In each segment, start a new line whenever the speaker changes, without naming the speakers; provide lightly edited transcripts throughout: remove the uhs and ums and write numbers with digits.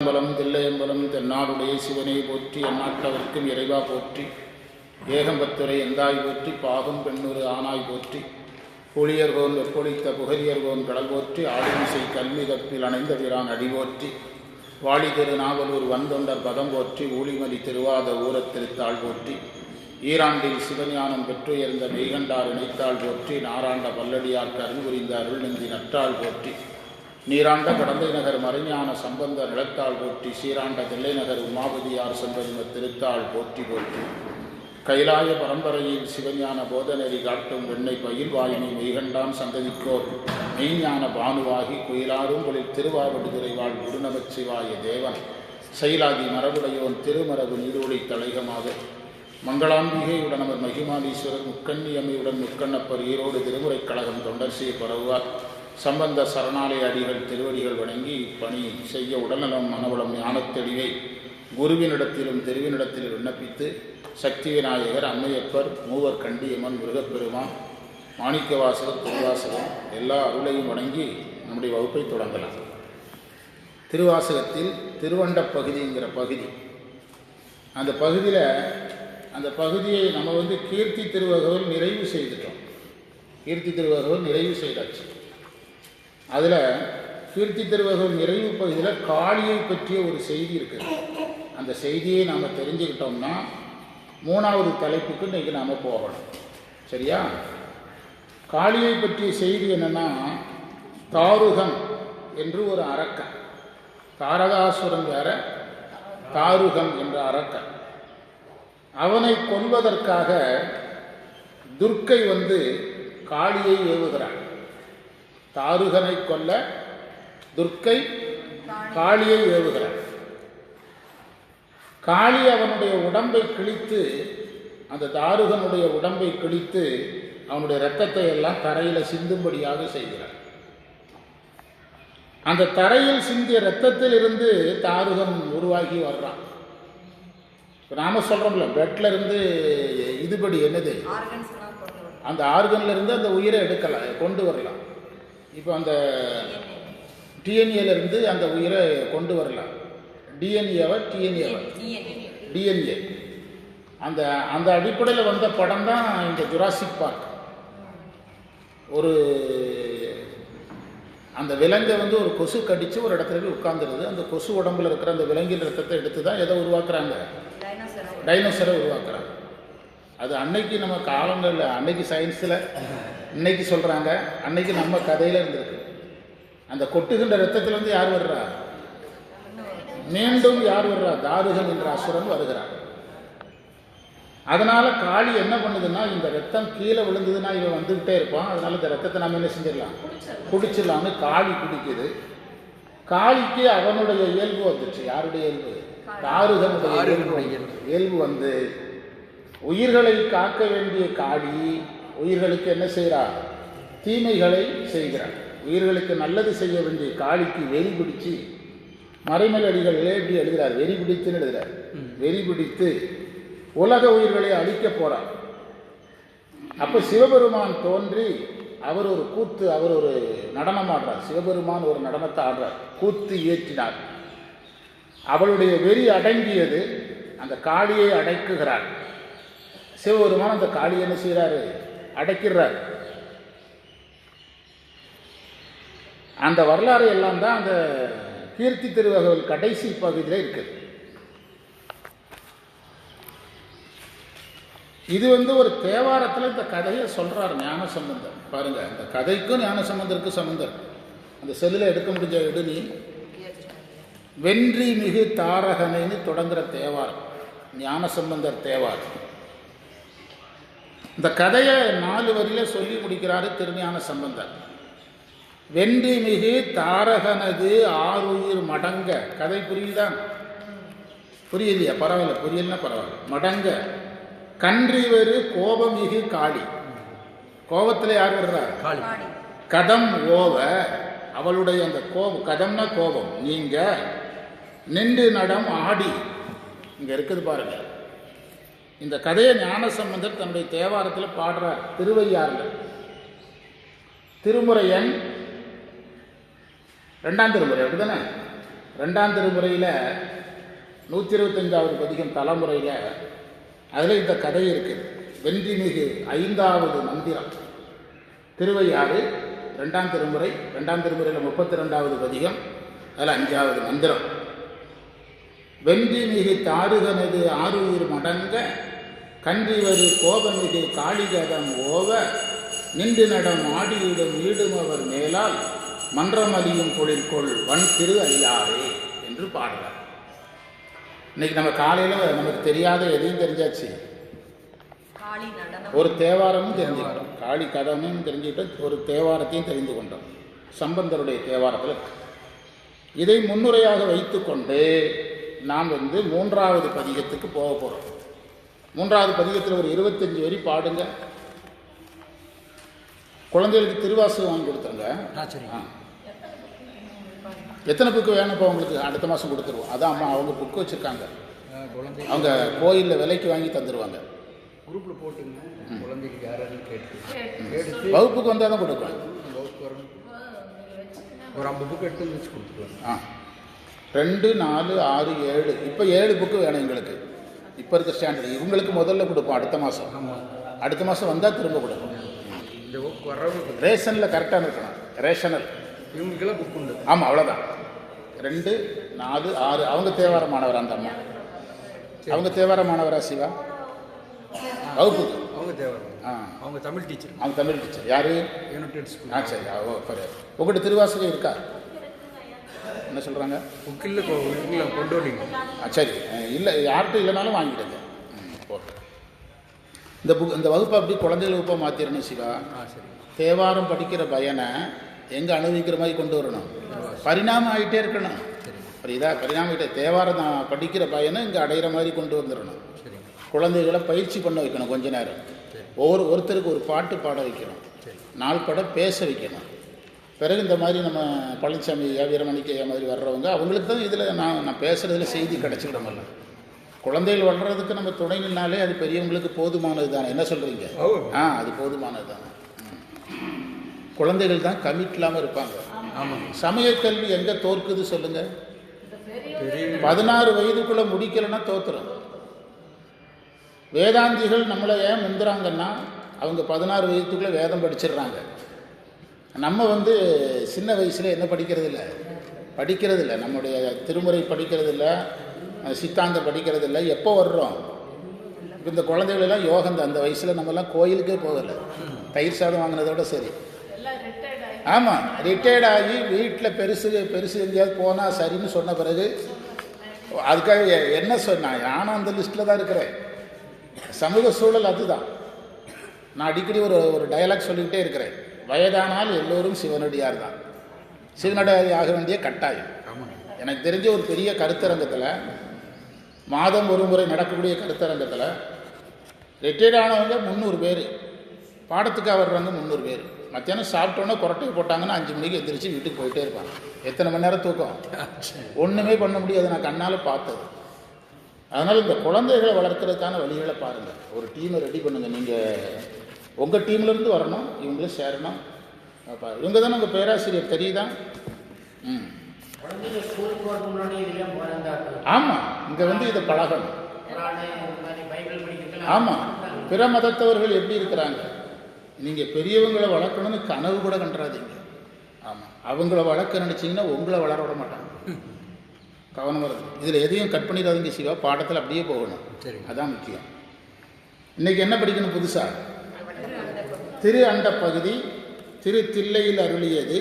அம்பலம் தில்லையம்பலம் தென்னாடுடைய சிவனை போற்றி அந்நாட்டவர்க்கும் இறைவா போற்றி ஏகம்பத்துரை எந்தாய் போற்றி பாகம் பெண்ணுறு ஆனாய் போற்றி புளியர்கோன் வெப்பொழித்த புகழியர்கோன் கடல் போற்றி ஆளுமிசை கல்வி தப்பில் அணைந்த பிரான் அடி போற்றி வாழி திரு நாவலூர் வந்தொண்டர் பதம் போற்றி ஊழிமலி திருவாத ஊரத் திருத்தாள் போற்றி ஈராண்டில் சிவஞானம் பெற்றுயர்ந்த மெய்கண்டார் இணைத்தாள் போற்றி நாராண்ட பல்லடியார்க்கு அருள் புரிந்த அருள் நெஞ்சி நற்றாள் போற்றி நீராண்ட கடந்தை நகர் மறைஞான சம்பந்த நிலத்தாள் போற்றி சீராண்ட தில்லை நகர் உமாபதியார் சம்பந்த திருத்தாள் போற்றி போற்றி கைலாய பரம்பரையில் சிவஞான போதநெறி காட்டும் வெண்ணை பயில்வாயினை மெய்கண்டான் சந்ததிக்கோர் மெய்ஞான பானுவாகி குயிலாரும் பொழில் திருவாவடுதுறை வாழ் குருநமச்சிவாய தேவன் செயலாதி மரபுடையோன் திருமரபு நீடூழி தலைகமாக மங்களாம்பிகையுடன் அவர் மகிமாலீஸ்வரர் முக்கண்ணியம்மையுடன் முக்கண்ணப்பர் ஈரோடு திருமுறைக் கழகம் தொண்டர் சீர் பரவுவார் சம்பந்த சரணாலய அடிகள் திருவடிகள் வணங்கி பணி செய்ய உடல்நலம் மனவளம் ஞானத்தெளிவை குருவினிடத்திலும் திருவினிடத்திலும் விண்ணப்பித்து சக்தி விநாயகர் அம்மையப்பர் மூவர் கண்டியம்மன் முருகப்பெருமான் மாணிக்கவாசகர் திருவாசகம் எல்லா அருளையும் வணங்கி நம்முடைய வகுப்பை தொடங்கலாம். திருவாசகத்தில் திருவண்ட பகுதிங்கிற பகுதி, அந்த பகுதியில் அந்த பகுதியை நம்ம கீர்த்தி திருவகவல் நிறைவு செய்துட்டோம். கீர்த்தி திருவகவல் நிறைவு செய்தாச்சு. அதில் கீர்த்தி திருவகவல் நிறைவு பகுதியில் காளியை பற்றிய ஒரு செய்தி இருக்குது. அந்த செய்தியை நாம் தெரிஞ்சுக்கிட்டோம்னா மூணாவது தலைப்புக்கு இன்றைக்கி நாம் போகணும். சரியா? காளியை பற்றிய செய்தி என்னென்னா, தாருகன் என்று ஒரு அரக்கன், தாரகாசுரன் வேற, தாருகன் என்ற அரக்கன், அவனை கொல்வதற்காக துர்க்கை காளியை ஏவுகிறான். தாருகனை கொல்ல துர்க்கை காளியை ஏவுகிறான். காளி அவனுடைய உடம்பை கிழித்து, அந்த தாருகனுடைய உடம்பை கிழித்து அவனுடைய இரத்தத்தை எல்லாம் தரையில் சிந்தும்படியாக செய்கிறான். அந்த தரையில் சிந்திய இரத்தத்தில் இருந்து தாருகன் உருவாகி வர்றான். நாம சொல்றோம்ல, பெட்ல இருந்து இதுபடி என்னது, அந்த ஆர்கன்ல இருந்து அந்த உயிரை எடுக்கலாம், கொண்டு வரலாம். இப்போ அந்த டிஎன்ஏல இருந்து அந்த உயிரை கொண்டு வரலாம். டிஎன்ஏ அந்த அந்த அடிப்படையில் வந்த படம் தான் இந்த ஜுராசிக் பார்க். ஒரு அந்த விலங்கை ஒரு கொசு கடிச்சு ஒரு இடத்துல போய் உட்கார்ந்துருது. அந்த கொசு உடம்புல இருக்கிற அந்த விலங்கின் ரத்தத்தை எடுத்து தான் எதை உருவாக்குறாங்க, டைனோசரை உருவாக்குறாங்க. அது அன்னைக்கு நம்ம காலங்களில், அன்னைக்கு சயின்ஸில் இன்னைக்கு சொல்கிறாங்க, அன்னைக்கு நம்ம கதையில் இருந்திருக்கு. அந்த கொட்டுகின்ற ரத்தத்திலேருந்து யார் வர்றா, மீண்டும் யார் வர்றா, தாருகன் என்ற அசுரன் வருகிறார். அதனால் காளி என்ன பண்ணுதுன்னா, இந்த ரத்தம் கீழே விழுந்ததுன்னா இவன் வந்துக்கிட்டே இருப்பான். அதனால இந்த ரத்தத்தை நம்ம என்ன செஞ்சிடலாம், குடிச்சிடலாம்னு காளி குடிக்குது. காளிக்கு அவனுடைய இயல்பு வந்துச்சு. யாருடைய இயல்பு? தாருகனுடைய இயல்பு உயிர்களை காக்க வேண்டிய காளி உயிர்களுக்கு என்ன செய்கிறார், தீமைகளை செய்கிறார். உயிர்களுக்கு நல்லது செய்ய வேண்டிய காளிக்கு வெறி பிடிச்சு, மறைமல் அடிகளிலே இப்படி எழுதுகிறார், வெறி பிடித்துன்னு எழுதுகிறார். வெறி பிடித்து உலக உயிர்களை அழிக்க போறார். அப்ப சிவபெருமான் தோன்றி அவர் ஒரு கூத்து, அவர் ஒரு நடனம் ஆடுறார். சிவபெருமான் ஒரு நடனத்தை ஆடுறார், கூத்து இயற்றினார். அவளுடைய வெறி அடங்கியது. அந்த காளியை அடக்குகிறார். சிவபெருமான் அந்த காளியை என்ன செய்கிறாரு, அடக்கிறார். அந்த வரலாறு எல்லாம் தான் அந்த கீர்த்தி திருவகவல் கடைசி பகுதியில் இருக்குது. இது ஒரு தேவாரத்தில் இந்த கதையை சொல்றார் ஞானசம்பந்தர். பாருங்க, அந்த கதைக்கும் ஞானசம்பந்தருக்கு சம்பந்தர். அந்த செல்லில் எடுக்க முடிஞ்ச எடுனி வென்றி மிகு தாரகனைன்னு தொடங்குற தேவாரம் ஞானசம்பந்தர் தேவாரம். இந்த கதையை 4 வரியில சொல்லி முடிக்கிறாரு திருஞான சம்பந்தர். வென்றி மிகு தாரகனது ஆறுயிர் மடங்க. கதை புரியுதா? புரியலையா? பரவாயில்ல, புரியலன்னா பரவாயில்ல. மடங்க கன்றிவரு கோபமிகு காளி. கோபத்தில் யார் வர்றார்? காளி. கதம் ஓவ, அவளுடைய அந்த கோபம், கதம்னா கோபம், நீங்க நின்று நடம் ஆடி. இங்க இருக்குது பாருங்க. இந்த கதையை ஞானசம்பந்தர் தன்னுடைய தேவாரத்தில் பாடுறார். திருவையாறுல திருமுறை எண் 2ஆம் திருமுறை, அப்படிதானே? 2ஆம் திருமுறையில் 125வது பதிகம் தலைமுறையில் அதில் இந்த கதை இருக்குது. வென்றிமிகு 5வது மந்திரம், திருவையாறு 2ஆம் திருமுறை. 2ஆம் திருமுறையில் 32வது பதிகம், அதில் 5வது மந்திரம். வென்றிமிகு தாருகனது ஆறுயிர் மடங்க கன்றிவரு கோபமிகு காளிகதம் ஓவ நின்று நடம் ஆடியிடும் ஈடுமவர் மேலால் மன்றமலியும் பொழிற்கொள் வன் திரு ஐயாரே என்று பாடுறார். இன்னைக்கு நம்ம காலையில் நமக்கு தெரியாத எதையும் தெரிஞ்சாச்சு. ஒரு தேவாரமும் தெரிஞ்சுக்கிட்டோம், காளி கதமும் தெரிஞ்சுக்கிட்டோம், ஒரு தேவாரத்தையும் தெரிந்து கொண்டோம். சம்பந்தருடைய தேவாரத்தில் இதை முன்னுரையாக வைத்துக்கொண்டு நாம் 3வது பதிகத்துக்கு போக போகிறோம். 3வது பதிகத்தில் ஒரு 25 வரி பாடுங்க. குழந்தைகளுக்கு திருவாசகம் வாங்கி கொடுத்துருங்க. எத்தனை புக்கு வேணும்? இப்போ உங்களுக்கு அடுத்த மாதம் கொடுத்துருவோம். அதான் அம்மா அவங்க புக்கு வச்சுருக்காங்க, அவங்க கோயிலில் விலைக்கு வாங்கி தந்துடுவாங்க.
குரூப்பில் போட்டுங்க, குழந்தைக்கு யாராவது கேட்டு
வகுப்புக்கு வந்தால் தான் கொடுக்கலாம்.
ஒரு 50 புக்கு எடுத்து வச்சு கொடுத்துருவாங்க.
2, 4, 6, 7 இப்போ 7 புக்கு வேணும் எங்களுக்கு. இப்போ இருக்க ஸ்டாண்டர்டு இவங்களுக்கு முதல்ல கொடுப்போம். அடுத்த மாதம் வந்தால் திரும்ப கொடுப்போம்.
இந்த புக் வரவு
ரேஷனில் கரெக்டாக இருக்கணும். ரேஷனல்
இவங்களுக்கெல்லாம் புக் உண்டு.
ஆமாம், அவ்வளோதான். 2, 4, 6 அவங்க தேவார மாணவர். அந்த அம்மா அவங்க தேவார மாணவரா? சிவா வகுப்புக்கு
அவங்க தேவாரம். அவங்க தமிழ் டீச்சர்.
அவங்க தமிழ் டீச்சர். யார்?
United school.
சரி. உங்கள்கிட்ட திருவாசகம் இருக்கா? என்ன சொல்கிறாங்க?
புக்கில் கொண்டு வரீங்க?
சரி, இல்லை யார்கிட்ட இல்லைனாலும் வாங்கிடுங்க. ஓகே. இந்த வகுப்பை அப்படி குழந்தைகள் வகுப்பாக மாற்றிடணும் சிவா.
சரி.
தேவாரம் படிக்கிற பயனை எங்கே அனுபவிக்கிற மாதிரி கொண்டு வரணும். பரிணாமம் ஆகிட்டே இருக்கணும். புரியுதா? பரிணாமம் ஆகிட்டே தேவாரம் படிக்கிற பயனை இங்கே அடையிற மாதிரி கொண்டு வந்துடணும். குழந்தைகளை பயிற்சி பண்ண வைக்கணும். கொஞ்ச நேரம் ஒருத்தருக்கு ஒரு பாட்டு பாட வைக்கணும், 4 படம் பேச வைக்கணும். பிறகு இந்த மாதிரி நம்ம பழனிசாமி ஐயா, வீரமணிக்கு ஐயா மாதிரி வர்றவங்க அவங்களுக்கு தான் இதில் நான் பேசுகிறதுல செய்தி கிடச்சிக்கிடமில்ல. குழந்தைகள் வளர்கிறதுக்கு நம்ம துணை நின்னாலே அது பெரியவங்களுக்கு போதுமானது தானே. என்ன சொல்கிறீங்க? அது போதுமானது தானே. குழந்தைகள் தான் கமிட் இல்லாமல் இருப்பாங்க. சமய கல்வி எங்கே தோற்குது சொல்லுங்கள்? 16 வயதுக்குள்ளே முடிக்கலைன்னா தோற்றுறோம். வேதாந்திகள் நம்மளை ஏன் முந்துறாங்கன்னா அவங்க 16 வயதுக்குள்ளே வேதம் படிச்சிடுறாங்க. நம்ம சின்ன வயசில் என்ன படிக்கிறது இல்லை. நம்முடைய திருமுறை படிக்கிறது இல்லை, சித்தாந்தம் படிக்கிறது இல்லை. எப்போ வர்றோம்? இப்போ இந்த குழந்தைகளெல்லாம் யோகம் அந்த வயசில் நம்மலாம் கோயிலுக்கே போகலை. தயிர் சாதம் வாங்கினதோட சரி. ஆமாம், ரிட்டையர்ட் ஆகி வீட்டில் பெருசு எங்கேயாவது போனால் சரின்னு சொன்ன பிறகு அதுக்காக என்ன சொன்னேன்? நானும் அந்த லிஸ்ட்டில் தான் இருக்கிறேன். சமூக சூழல் அதுதான். நான் அடிக்கடி ஒரு டயலாக் சொல்லிக்கிட்டே இருக்கிறேன். வயதானால் எல்லோரும் சிவனடியார் தான். சிவனடியார் ஆக வேண்டிய கட்டாயம். எனக்கு தெரிஞ்ச ஒரு பெரிய கருத்தரங்கத்தில், மாதம் ஒரு முறை நடக்கக்கூடிய கருத்தரங்கத்தில் ரிட்டையர்ட் ஆனவங்க 300 பேர், பாடத்துக்காக வர்றவங்க 300 பேர். மத்தியானம் சாப்பிட்டோன்னே கொரட்டை போட்டாங்கன்னா 5 மணிக்கு எந்திரிச்சு வீட்டுக்கு போயிட்டே இருப்பாங்க. எத்தனை மணி நேரம் தூக்கம்? ஒன்றுமே பண்ண முடியாது. நான் கண்ணால் பார்த்தது. அதனால் இந்த குழந்தைகளை வளர்க்குறதுக்கான வழிகளை பாருங்கள். ஒரு டீமை ரெடி பண்ணுங்கள். நீங்கள் உங்கள் டீம்லேருந்து வரணும், இவங்களும் சேரணும். இவங்க தானே உங்கள் பேராசிரியர், தெரியுதா? ஆமாம், இங்கே இதை பழகணும். ஆமாம், பிற மதத்தவர்கள் எப்படி இருக்கிறாங்க? நீங்கள் பெரியவங்களை வளர்க்கணும்னு கனவு கூட கண்டுறாதீங்க. ஆமாம், அவங்கள வளர்க்க நினச்சிங்கன்னா உங்களை வளர விட மாட்டாங்க. கவனம் வருது. இதில் எதையும் கட் பண்ணிடாதீங்க சிவா. பாடத்தில் அப்படியே போகணும். சரி, அதான் முக்கியம். இன்றைக்கி என்ன படிக்கணும் புதுசாக? திரு அண்ட பகுதி, திரு தில்லையில் அருளியது,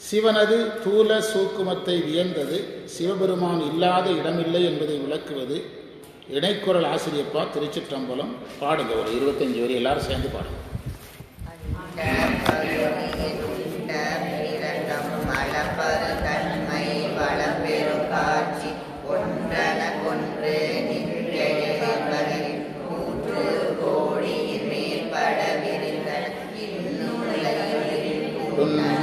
சிவனது தூல சூக்குமத்தை வியந்தது, சிவபெருமான் இல்லாத இடமில்லை என்பதை விளக்குவது. இணைக்குரல் ஆசிரியப்பா, திருச்சிற்றம்பலம். பாடுங்க, ஒரு 25 வரி எல்லாரும் சேர்ந்து பாடுங்க.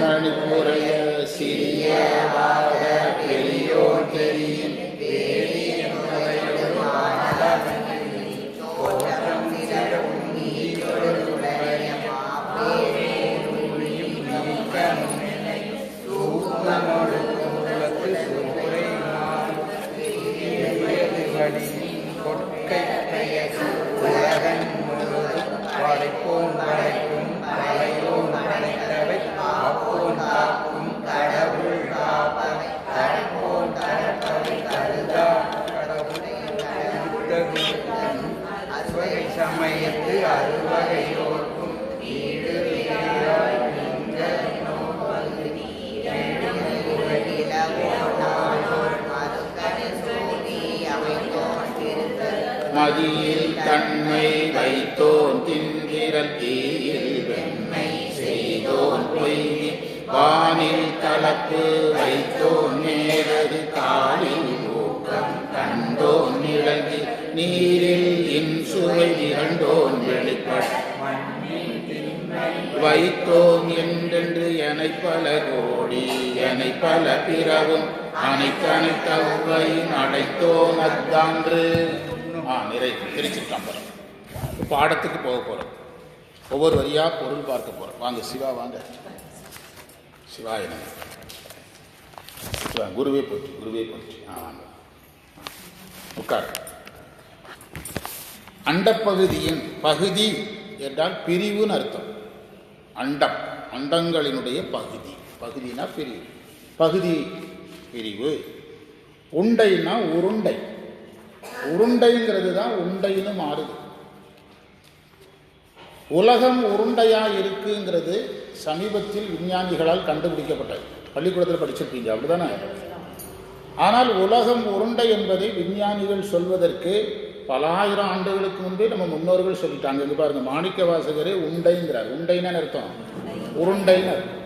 மணிப்புறைய சிறியவாக பெரியோர் தெரியும்
அடியின் கொற்கை உலகன் முழுதும் படைப்போன் படைக்கும் படையோன் படைத்தவை காப்போன் காக்கும் கடவுள் காப்பவை தடைப்போன் தடைப்பவை கருதா கடவுள் அறுவகை சமயத்து அறுவகையோர்க்கும் வீடு வீடாய்
மதியில் தன்மை வைத்தோன் தின்கிரல் தீயில் வெண்மை செய்தோன் பொய்கி வானில் கலப்பு வைத்தோன் நேரது காலில் ஊக்கம் கண்டோன் நிழங்கி நீரில் இன்சுவை நிகழ்ந்தோன் வெளிப்பட் வைத்தோன் என்றென்று எனை பல கோடி எனை பல பிறவும் அனைத்தனைத்தவையும் அடைத்தோன் அத்தான்று. நிறைவு திருச்சிற்றம்பலம். பாடத்துக்கு போக போகிறோம். ஒவ்வொரு வரியாக பொருள் பார்க்க போகிறோம். வாங்க சிவா, வாங்க சிவா. என்ன குருவே போச்சு, குருவே போச்சு. வாங்க உட்கார். அண்டப்பகுதியின் பகுதி என்றால் பிரிவுன்னு அர்த்தம். அண்டம், அண்டங்களினுடைய பகுதி. பகுதினா பிரிவு, பகுதி பிரிவு. உண்டைனா உருண்டை. உருண்டைங்கிறது தான் உண்டைன்னு மாறுது. உலகம் உருண்டையா இருக்குங்கிறது சமீபத்தில் விஞ்ஞானிகளால் கண்டுபிடிக்கப்பட்டது. பள்ளிக்கூடத்தில் படிச்சிருப்பீங்க, அப்படிதானே? ஆனால் உலகம் உருண்டை என்பதை விஞ்ஞானிகள் சொல்வதற்கு பல ஆயிரம் ஆண்டுகளுக்கு முன்பே நம்ம முன்னோர்கள் சொல்லிட்டாங்க. இங்க பாருங்க, மாணிக்க வாசகரே உண்டைங்கிறார். உண்டைன்னு அர்த்தம் உருண்டைன்னு அர்த்தம்.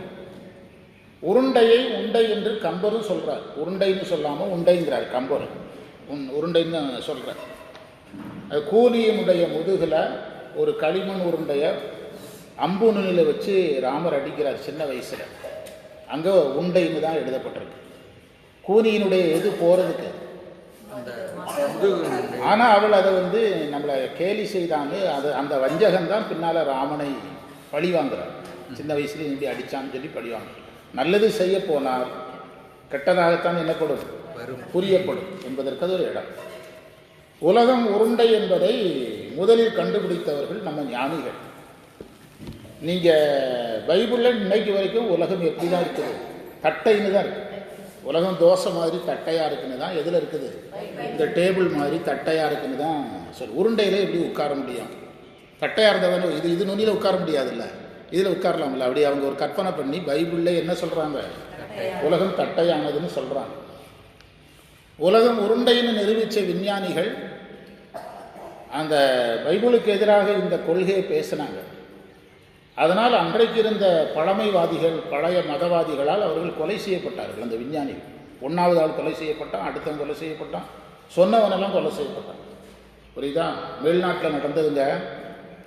உருண்டையை உண்டை என்று கம்பரும் சொல்றார். உருண்டைன்னு சொல்லாமல் உண்டைங்கிறார் கம்பர். உருண்டைன்னு சொல்கிறார். அது கூலியினுடைய முதுகில் ஒரு களிமண் உருண்டைய அம்பு நுனியில் வச்சு ராமர் அடிக்கிறார் சின்ன வயசில். அங்கே உண்டைன்னு தான் எழுதப்பட்டிருக்கு. கூனியினுடைய எது போகிறதுக்கு. ஆனால் அவள் அதை நம்மளை கேலி செய்தான்னு அது அந்த வஞ்சகம்தான் பின்னால் ராமனை பழி வாங்குறார். சின்ன வயசுலேயே இப்படி அடித்தான்னு சொல்லி பழி வாங்குறார். நல்லது செய்ய போனால் கெட்டதாகத்தான் என்னப்படும், புரியப்படும் என்பதற்கு அது ஒரு இடம். உலகம் உருண்டை என்பதை முதலில் கண்டுபிடித்தவர்கள் நம்ம ஞானிகள். நீங்கள் பைபிளில் இன்னைக்கு வரைக்கும் உலகம் எப்படி தான் இருக்குது? தட்டைன்னு தான் இருக்குது. உலகம் தோசை மாதிரி தட்டையாக இருக்குன்னு தான் எதில் இருக்குது? இந்த டேபிள் மாதிரி தட்டையாக இருக்குன்னு தான் சொல். உருண்டையில் எப்படி உட்கார முடியும்? தட்டையாக இருந்தால் இது நுனியில் உட்கார முடியாதுல்ல, இதில் உட்காரலாம்ல. அப்படி அவங்க ஒரு கற்பனை பண்ணி பைபிளில் என்ன சொல்கிறாங்க? உலகம் தட்டையானதுன்னு சொல்கிறாங்க. உலகம் உருண்டைன்னு நிரூபித்த விஞ்ஞானிகள் அந்த பைபிளுக்கு எதிராக இந்த கொள்கையை பேசினாங்க. அதனால் அன்றைக்கு இருந்த பழமைவாதிகள், பழைய மதவாதிகளால் அவர்கள் கொலை செய்யப்பட்டார்கள். அந்த விஞ்ஞானிகள் 1வது ஆள் கொலை செய்யப்பட்டான், அடுத்தவன் கொலை செய்யப்பட்டான், சொன்னவனெல்லாம் கொலை செய்யப்பட்டான். புரியுதா? வெளிநாட்டில் நடந்ததுங்க.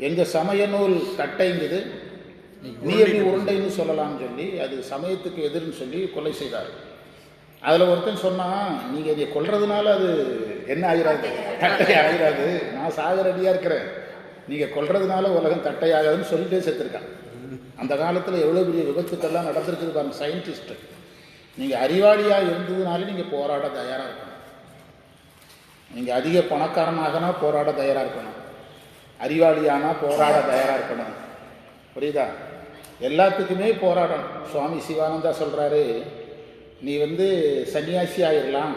எங்கள் சமய நூல் தட்டைங்குது, நீ எப்படி உருண்டைன்னு சொல்லலாம்னு சொல்லி அது சமயத்துக்கு எதிர்ன்னு சொல்லி கொலை செய்தார். அதில் ஒருத்தன் சொன்னான், நீங்கள் இதை கொல்றதுனால அது என்ன ஆகிறாது, தட்டை ஆகிறாது, நான் சாக ரெடியாக இருக்கிறேன், நீங்கள் கொல்றதுனால உலகம் தட்டையாகாதுன்னு சொல்லிட்டே செத்துருக்கான். அந்த காலத்தில் எவ்வளோ பெரிய விபத்துக்கெல்லாம் நடந்திருக்குது பாருங்க. சயின்டிஸ்ட்டு, நீங்கள் அறிவாளியாக இருந்ததுனால நீங்கள் போராட தயாராக இருக்கணும். நீங்கள் அதிக பணக்காரனாகனா போராட தயாராக இருக்கணும், அறிவாளியானா போராட தயாராக இருக்கணும். புரியுதா? எல்லாத்துக்குமே போராடணும். சுவாமி சிவானந்தா சொல்கிறாரு, நீ சன்னியாசி ஆகிடலாம்,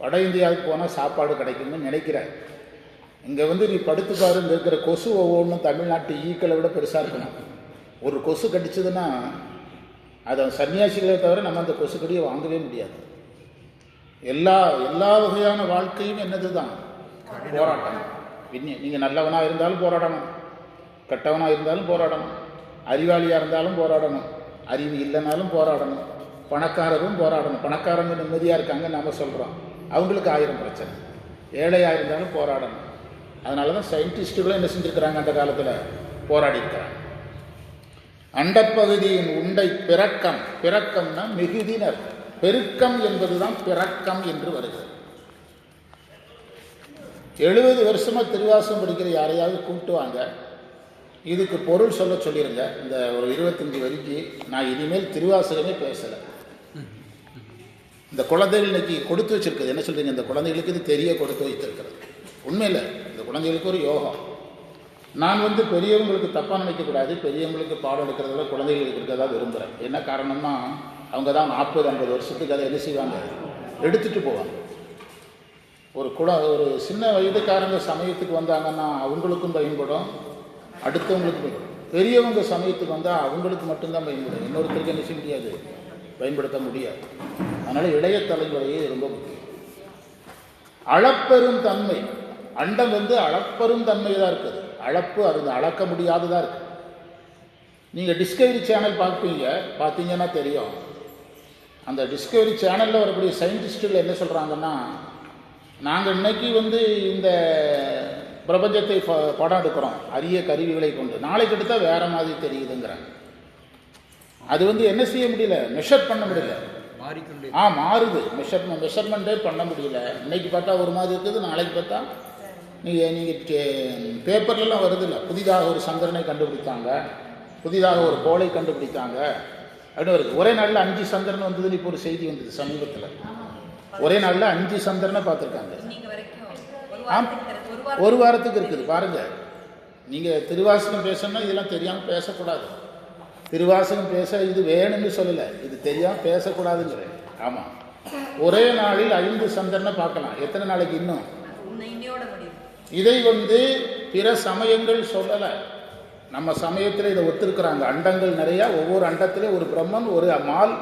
வட இந்தியாவுக்கு போனால் சாப்பாடு கிடைக்கும்னு நினைக்கிற. இங்கே நீ படுத்து பாருங்க, இருக்கிற கொசு ஒவ்வொன்றும் தமிழ்நாட்டு ஈக்களை விட பெருசாக இருக்கணும். ஒரு கொசு கடிச்சதுன்னா அதை சன்னியாசிகளை தவிர நம்ம அந்த கொசு கடியை வாங்கவே முடியாது. எல்லா வகையான வாழ்க்கையும் என்னது தான்? போராட்டம். நீங்கள் நல்லவனாக இருந்தாலும் போராடணும், கெட்டவனாக இருந்தாலும் போராடணும், அறிவாளியாக இருந்தாலும் போராடணும், அறிவு இல்லைனாலும் போராடணும், பணக்காரரும் போராடணும். பணக்காரங்க நிம்மதியாக இருக்காங்க நம்ம சொல்கிறோம், அவங்களுக்கு 1000 பிரச்சனை. ஏழையாக இருந்தாலும் போராடணும். அதனால தான் சயின்டிஸ்ட்டுகளும் என்ன செஞ்சுருக்கிறாங்க, அந்த காலத்தில் போராடி இருக்கிறாங்க. அண்டப்பகுதியின் உண்டை பிறக்கம். பிறக்கம்னா மிகுதினர். பெருக்கம் என்பது தான் பிறக்கம் என்று வருகிறது. 70 வருஷமாக திருவாசகம் படிக்கிற யாரையாவது கூப்பிட்டு வாங்க, இதுக்கு பொருள் சொல்லிடுங்க. இந்த ஒரு 25 வரிக்கு நான் இனிமேல் திருவாசகமே பேசலை. இந்த குழந்தைகள் இன்னைக்கு கொடுத்து வச்சிருக்குது. என்ன சொல்கிறீங்க? இந்த குழந்தைகளுக்கு இது தெரிய கொடுத்து வைத்திருக்கிறது. உண்மையில் இந்த குழந்தைகளுக்கு ஒரு யோகம். நான் பெரியவங்களுக்கு தப்பாக நினைக்கக்கூடாது. பெரியவங்களுக்கு பாடம் எடுக்கிறத குழந்தைகளுக்கு இருக்கிறதா விரும்புகிறேன். என்ன காரணம்னா, அவங்க தான் 40-50 வருஷத்துக்கு அதை என்ன செய்வாங்க, எடுத்துகிட்டு போவாங்க. ஒரு சின்ன வயதுக்காரங்க சமயத்துக்கு வந்தாங்கன்னா அவங்களுக்கும் பயன்படும், அடுத்தவங்களுக்கு பயன்படும். பெரியவங்க சமயத்துக்கு வந்தால் அவங்களுக்கு மட்டும்தான் பயன்படும், இன்னொருத்தருக்கு என்ன செய்ய முடியாது, பயன்படுத்த முடியாது. அதனால் இளைய தலைமுறையே ரொம்ப முக்கியம். அளப்பெரும் தன்மை, அண்டம் அளப்பெரும் தன்மை தான் இருக்குது. அளப்பு அது அளக்க முடியாததாக இருக்குது. நீங்கள் டிஸ்கவரி சேனல் பார்த்தீங்கன்னா தெரியும். அந்த டிஸ்கவரி சேனலில் வரக்கூடிய சயின்டிஸ்ட்டுகள் என்ன சொல்கிறாங்கன்னா, நாங்கள் இன்னைக்கு இந்த பிரபஞ்சத்தை படம் எடுக்கிறோம் அரிய கருவிகளை கொண்டு, நாளைக்கு எடுத்தால் வேறு மாதிரி தெரியுதுங்கிறாங்க. அது என்ன செய்ய முடியல, மெஷர் பண்ண முடியல, மாறுது. மெஷர்மெண்ட்டே பண்ண முடியல. இன்னைக்கு பார்த்தா ஒரு மாதிரி இருக்குது, நாளைக்கு பார்த்தா நீங்கள் பேப்பர்லாம் வருது இல்லை, புதிதாக ஒரு சந்திரனை கண்டுபிடித்தாங்க, புதிதாக ஒரு கோளை கண்டுபிடித்தாங்க அப்படின்னு வருது. ஒரே நாளில் 5 சந்திரன் வந்ததுன்னு இப்போ ஒரு செய்தி வந்தது சமீபத்தில். ஒரே நாளில் 5 சந்திரனை பார்த்துருக்காங்க. ஒரு வாரத்துக்கு இருக்குது பாருங்கள். நீங்கள் திருவாசகம் பேசணும்னா இதெல்லாம் தெரியாமல் பேசக்கூடாது. திருவாசகம் பேச இது வேணும்னு சொல்லலை, இது தெரியாமல் பேசக்கூடாதுங்கிறேன். ஆமாம், ஒரே நாளில் 5 சந்திரனை பார்க்கலாம். எத்தனை நாளைக்கு இன்னும்? இதை பிற சமயங்கள் சொல்லலை, நம்ம சமயத்தில் இதை ஒத்துருக்குறாங்க. அண்டங்கள் நிறையா, ஒவ்வொரு அண்டத்திலே ஒரு பிரம்மன், ஒரு மால்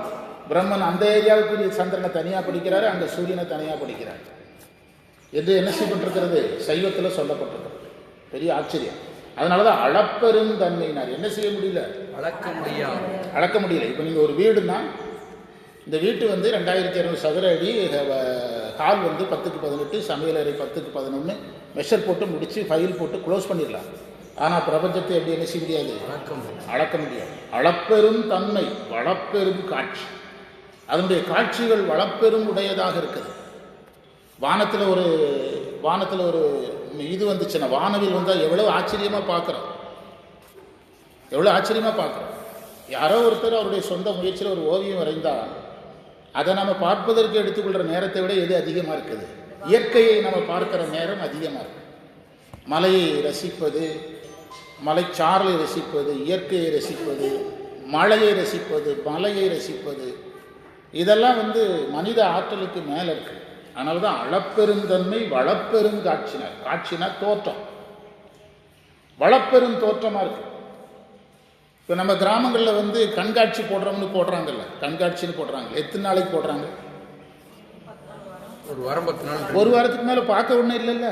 பிரம்மன். அந்த ஏரியாவுக்கு சந்திரனை தனியாக படிக்கிறாரு, அங்கே சூரியனை தனியாக படிக்கிறார் என்று என்ன செய்யப்பட்டிருக்கிறது, சைவத்தில் சொல்லப்பட்டிருக்கிறது. பெரிய ஆச்சரியம். அதனால தான் அளப்பெரும் தன்மையினார். என்ன செய்ய முடியல, அளக்க முடியல. இப்போ நீங்கள் ஒரு வீடுன்னா, இந்த வீட்டு 2200 சதுர அடி, ஹால் 10க்கு 18, சமையலறை 10க்கு 11, மெஷர் போட்டு முடித்து ஃபைல் போட்டு க்ளோஸ் பண்ணிடலாம். ஆனால் பிரபஞ்சத்தை எப்படி என்ன செய்ய முடியாது, அளக்க முடியாது. அளப்பெரும் தன்மை, வளப்பெரும் காட்சி. அதனுடைய காட்சிகள் வளப்பெரும் உடையதாக இருக்குது. வானத்தில் ஒரு இது வந்துச்சுன்னா, வானவில் வந்தால் எவ்வளோ ஆச்சரியமாக பார்க்குறோம், எவ்வளோ ஆச்சரியமாக பார்க்குறோம். யாரோ ஒருத்தர் அவருடைய சொந்த முயற்சியில் ஒரு ஓவியம் வரைந்தால் அதை நம்ம பார்ப்பதற்கு எடுத்துக்கொள்கிற நேரத்தை விட எது அதிகமாக இருக்குது, இயற்கையை நம்ம பார்க்குற நேரம் அதிகமாக இருக்குது. மலையை ரசிப்பது, மலைச்சாரலை ரசிப்பது, இயற்கையை ரசிப்பது, மழையை ரசிப்பது, மலையை ரசிப்பது, இதெல்லாம் மனித ஆற்றலுக்கு மேலே இருக்குது. அதனால தான் அளப்பெருந்தன்மை வளப்பெரும் காட்சினார். காட்சினா தோற்றம், வளப்பெரும் தோற்றமாக இருக்குது. இப்போ நம்ம கிராமங்களில் கண்காட்சி போடுறோம்னு போடுறாங்கல்ல, கண்காட்சின்னு போடுறாங்க. எத்தனை நாளைக்கு போடுறாங்க? ஒரு வாரத்துக்கு மேலே பார்க்க ஒன்றும் இல்லைல்ல.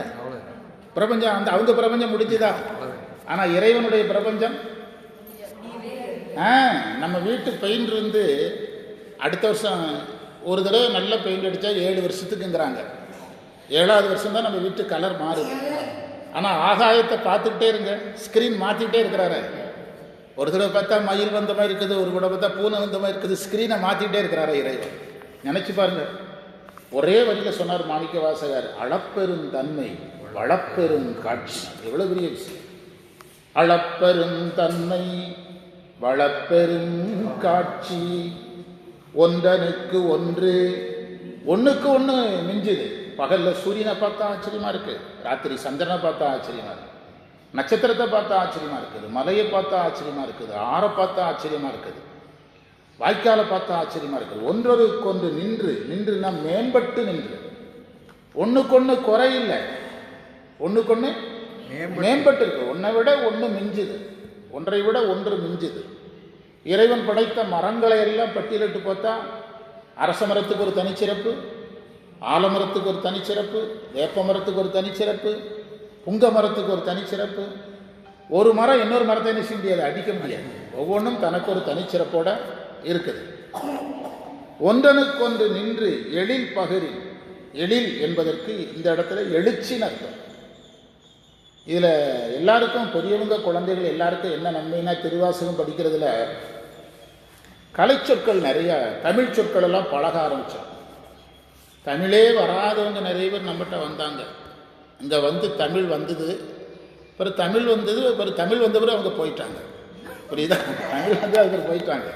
பிரபஞ்சம் அவங்க பிரபஞ்சம் முடிஞ்சுதா? ஆனால் இறைவனுடைய பிரபஞ்சம் நம்ம வீட்டு பெயிண்ட் அடுத்த வருஷம் ஒரு தடவை நல்ல பெயிண்ட் அடித்தா 7 வருஷத்துக்குங்கிறாங்க. 7வது வருஷம் தான் நம்ம வீட்டு கலர் மாறுது. ஆனால் ஆகாயத்தை பார்த்துக்கிட்டே இருங்க, ஸ்க்ரீன் மாற்றிக்கிட்டே இருக்கிறாரு. ஒரு தடவை பார்த்தா மயில் வந்த மாதிரி இருக்குது, ஒரு தடவை பார்த்தா பூனை வந்த மாதிரி இருக்குது, ஸ்க்ரீனை மாற்றிக்கிட்டே இருக்கிறாரு இறைவன். நினச்சி பாருங்க. ஒரே வரியில் சொன்னார் மாணிக்க வாசகர், அளப்பெரும் தன்மை வளப்பெரும் காட்சி. எவ்வளோ பெரிய விஷயம். அளப்பெரும் தன்மை வளப்பெரும் காட்சி, ஒன்றனுக்கு ஒன்று, ஒன்றுக்கு ஒன்று மிஞ்சுது. பகலில் சூரியனை பார்த்தா ஆச்சரியமாக இருக்குது, ராத்திரி சந்திரனை பார்த்தா ஆச்சரியமாக இருக்குது, நட்சத்திரத்தை பார்த்தா ஆச்சரியமாக இருக்குது, மலையை பார்த்தா ஆச்சரியமாக இருக்குது, ஆறை பார்த்தா ஆச்சரியமாக இருக்குது, வாய்க்காலை பார்த்தா ஆச்சரியமாக இருக்குது. ஒன்றொருக்கொன்று நின்றுனா மேம்பட்டு நின்று, ஒன்றுக்கொன்று குறையில்லை, ஒன்றுக்கொன்று மேம்பட்டு இருக்கு. ஒன்றை விட ஒன்று மிஞ்சுது, ஒன்றை விட ஒன்று மிஞ்சுது. இறைவன் படைத்த மரங்களை எல்லாம் பட்டியலிட்டு பார்த்தா அரச மரத்துக்கு ஒரு தனிச்சிறப்பு, ஆலமரத்துக்கு ஒரு தனிச்சிறப்பு, வேப்ப மரத்துக்கு ஒரு தனிச்சிறப்பு, புங்க மரத்துக்கு ஒரு தனிச்சிறப்பு. ஒரு மரம் இன்னொரு மரத்தை என்ன செய்ய முடியாது, அடிக்க முடியாது. ஒவ்வொன்றும் தனக்கு ஒரு தனிச்சிறப்போட இருக்குது. ஒன்றனுக்கொன்று நின்று எழில் பகிரில், எழில் என்பதற்கு இந்த இடத்துல எழுச்சின்னு அர்த்தம். இதில் எல்லாருக்கும் பெரியவங்க குழந்தைகள் எல்லாருக்கும் என்ன நன்மைனா, திருவாசகம் படிக்கிறதுல கலைச்சொற்கள் நிறைய, தமிழ் சொற்கள் எல்லாம் பழக ஆரம்பித்தோம். தமிழே வராதவங்க நிறைய பேர் நம்மகிட்ட வந்தாங்க. இங்கே தமிழ் வந்தது, அப்புறம் தமிழ் வந்தது, அப்புறம் தமிழ் வந்தவரை அவங்க போயிட்டாங்க. புரியுதா? தமிழ் வந்து அவங்க போயிட்டாங்க.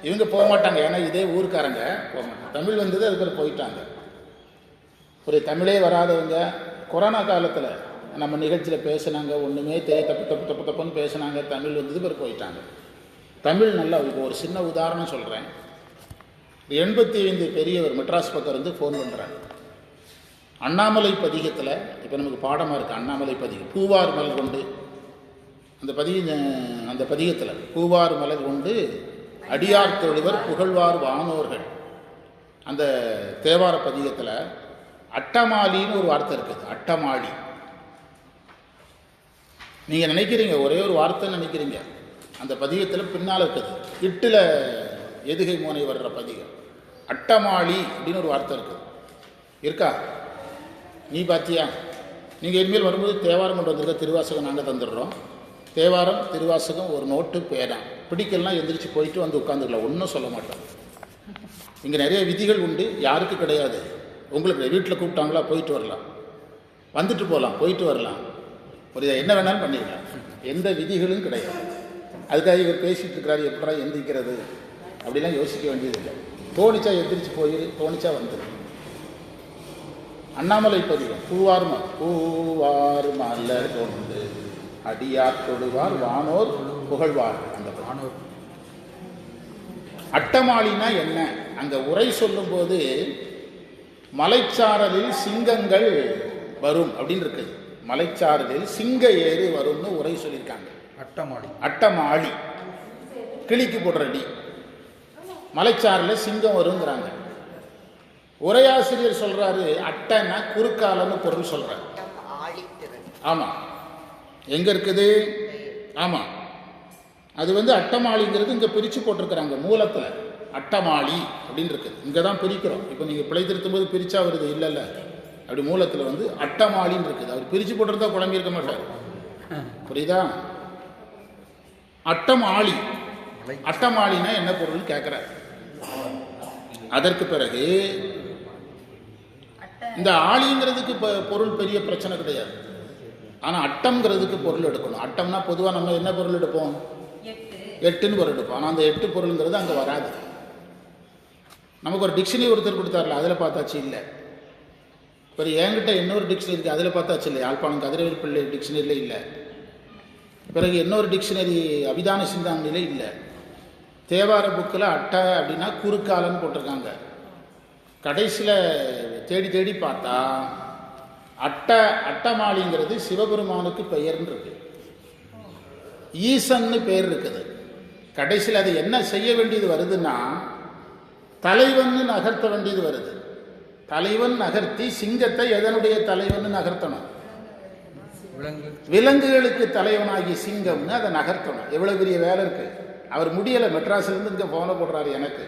இவங்க போக மாட்டாங்க, ஏன்னா இதே ஊருக்காரங்க போக மாட்டாங்க. தமிழ் வந்தது அதுக்கு போயிட்டாங்க. ஒரு தமிழே வராதவங்க கொரோனா காலத்தில் நம்ம நிகழ்ச்சியில் பேசுனாங்க, ஒன்றுமே தப்பு தப்பு தப்பு தப்புன்னு பேசுனாங்க, தமிழ் வந்தது பிறகு போயிட்டாங்க. தமிழ் நல்லா. ஒரு சின்ன உதாரணம் சொல்கிறேன். 85 பெரியவர் மெட்ராஸ் பக்கம் இருந்து ஃபோன் பண்ணுறாங்க. அண்ணாமலை பதிகத்தில் இப்போ நமக்கு பாடமாக இருக்குது. அண்ணாமலை பதிகம் பூவார் மலர் கொண்டு அந்த பதிகத்தில் பூவார் மலர் கொண்டு அடியார் தொழுவர் புகழ்வார் வானோர்கள் அந்த தேவார பதிகத்தில் அட்டமாலின்னு ஒரு வார்த்தை இருக்குது. அட்டமாளி நீங்கள் நினைக்கிறீங்க ஒரே ஒரு வார்த்தை நினைக்கிறீங்க, அந்த பதிகத்தில் பின்னால் இருக்குது. இட்டில் எதுகை மோனை வர்ற பதிகம் அட்டமாளி அப்படின்னு ஒரு வார்த்தை இருக்குது. இருக்கா? நீ பார்த்தியா? நீங்கள் இனிமேல் வரும்போது தேவாரம் கொண்டு வந்திருக்க, திருவாசகம் நாங்கள் தந்துடுறோம். தேவாரம் திருவாசகம் ஒரு நோட்டு பேரான் பிடிக்கலாம், எந்திரிச்சு போயிட்டு வந்து உட்காந்துக்கலாம், ஒன்றும் சொல்ல மாட்டோம். இங்கே நிறைய விதிகள் உண்டு, யாருக்கு கிடையாது. உங்களுக்கு வீட்டில் கூப்பிட்டாங்களா போயிட்டு வரலாம், வந்துட்டு போகலாம், போயிட்டு வரலாம், ஒரு என்ன வேணாலும் பண்ணிடலாம், எந்த விதிகளும் கிடையாது. அதுக்காக இவர் பேசிகிட்டு இருக்கிறாரு எப்படா எந்திரிக்கிறது அப்படிலாம் யோசிக்க வேண்டியதில்லை. தோணிச்சா எந்திரிச்சு போயிரு, தோணிச்சா வந்துடும். அண்ணாமலை பதிகம் பூவார் மலர் கொண்டு அடியார் தொழுவார் வானோர் புகழ்வார். அந்த வானோர் அட்டமாளினா என்ன? அங்கே உரை சொல்லும்போது மலைச்சாரலில் சிங்கங்கள் வரும் அப்படின்னு இருக்குது. மலைச்சாரலில் சிங்க ஏறு வரும்னு உரை சொல்லியிருக்காங்க.
அட்டமாளி
அட்டமாளி கிளிக்கு போடுற அடி. மலைச்சாரில் சிங்கம் வருங்கிறாங்க. உரையாசிரியர் சொல்றாரு அட்டன்னா குறுக்காலன்னு பொருள் சொல்றாரு. ஆமா, எங்க இருக்குது? ஆமா, அது அட்டமாளிங்கிறது இங்க பிரிச்சு போட்டிருக்கிறாங்க. மூலத்துல அட்டமாளி அப்படின்னு இருக்குது. இங்க தான் பிரிக்கிறோம். இப்போ நீங்க பிழை திருத்தும் போது பிரிச்சா வருது, இல்ல அப்படி மூலத்துல அட்டமாளின்னு இருக்குது. அவர் பிரிச்சு போட்டிருந்தா குழம்பி இருக்க மாட்டார். புரியுதா? அட்டமாளி, அட்டமாளினா என்ன பொருள் கேட்கிறார். அதற்கு பிறகு இந்த ஆளிங்கிறதுக்கு பொருள் பெரிய பிரச்சனை கிடையாது. ஆனா அட்டம்ங்கிறதுக்கு பொருள் எடுக்கணும். அட்டம்னா பொதுவாக நம்ம என்ன பொருள் எடுப்போம்? எட்டுன்னு பொருள் எடுப்போம். ஆனால் அந்த எட்டு பொருளுங்கிறது அங்கே வராது. நமக்கு ஒரு டிக்ஷனரி ஒருத்தர் கொடுத்தார்ல, அதில் பார்த்தாச்சு இல்லை. இப்போ என்கிட்ட இன்னொரு டிக்ஷனரி இருக்குது, அதில் பார்த்தாச்சு இல்லை. யாழ்ப்பாணம் கதிரவேல் பிள்ளை டிக்ஷனரியில் இல்லை. பிறகு இன்னொரு டிக்ஷனரி அபிதான சிந்தாமணியில் இல்லை. தேவார புக்கில் அட்டை அப்படின்னா குறுக்காலன்னு போட்டிருக்காங்க. கடைசியில் தேடி தேடி பார்த்தா அட்டமாளிங்கிறது சிவபெருமானுக்கு பெயர்ன்னு இருக்கு, ஈசன்னு பெயர் இருக்குது. கடைசியில் அது என்ன செய்ய வேண்டியது வருதுன்னா தலைவன் நகர்த்த வேண்டியது வருது. தலைவன் நகர்த்தி சிங்கத்தை எதனுடைய தலைவன் நகர்த்தணும்? விலங்குகளுக்கு தலைவனாகி சிங்கம்னு அதை நகர்த்தணும். எவ்வளவு பெரிய வேலை இருக்கு. அவர் முடியலை, மெட்ராஸ்லேருந்து இங்கே போன போடுறாரு எனக்கு.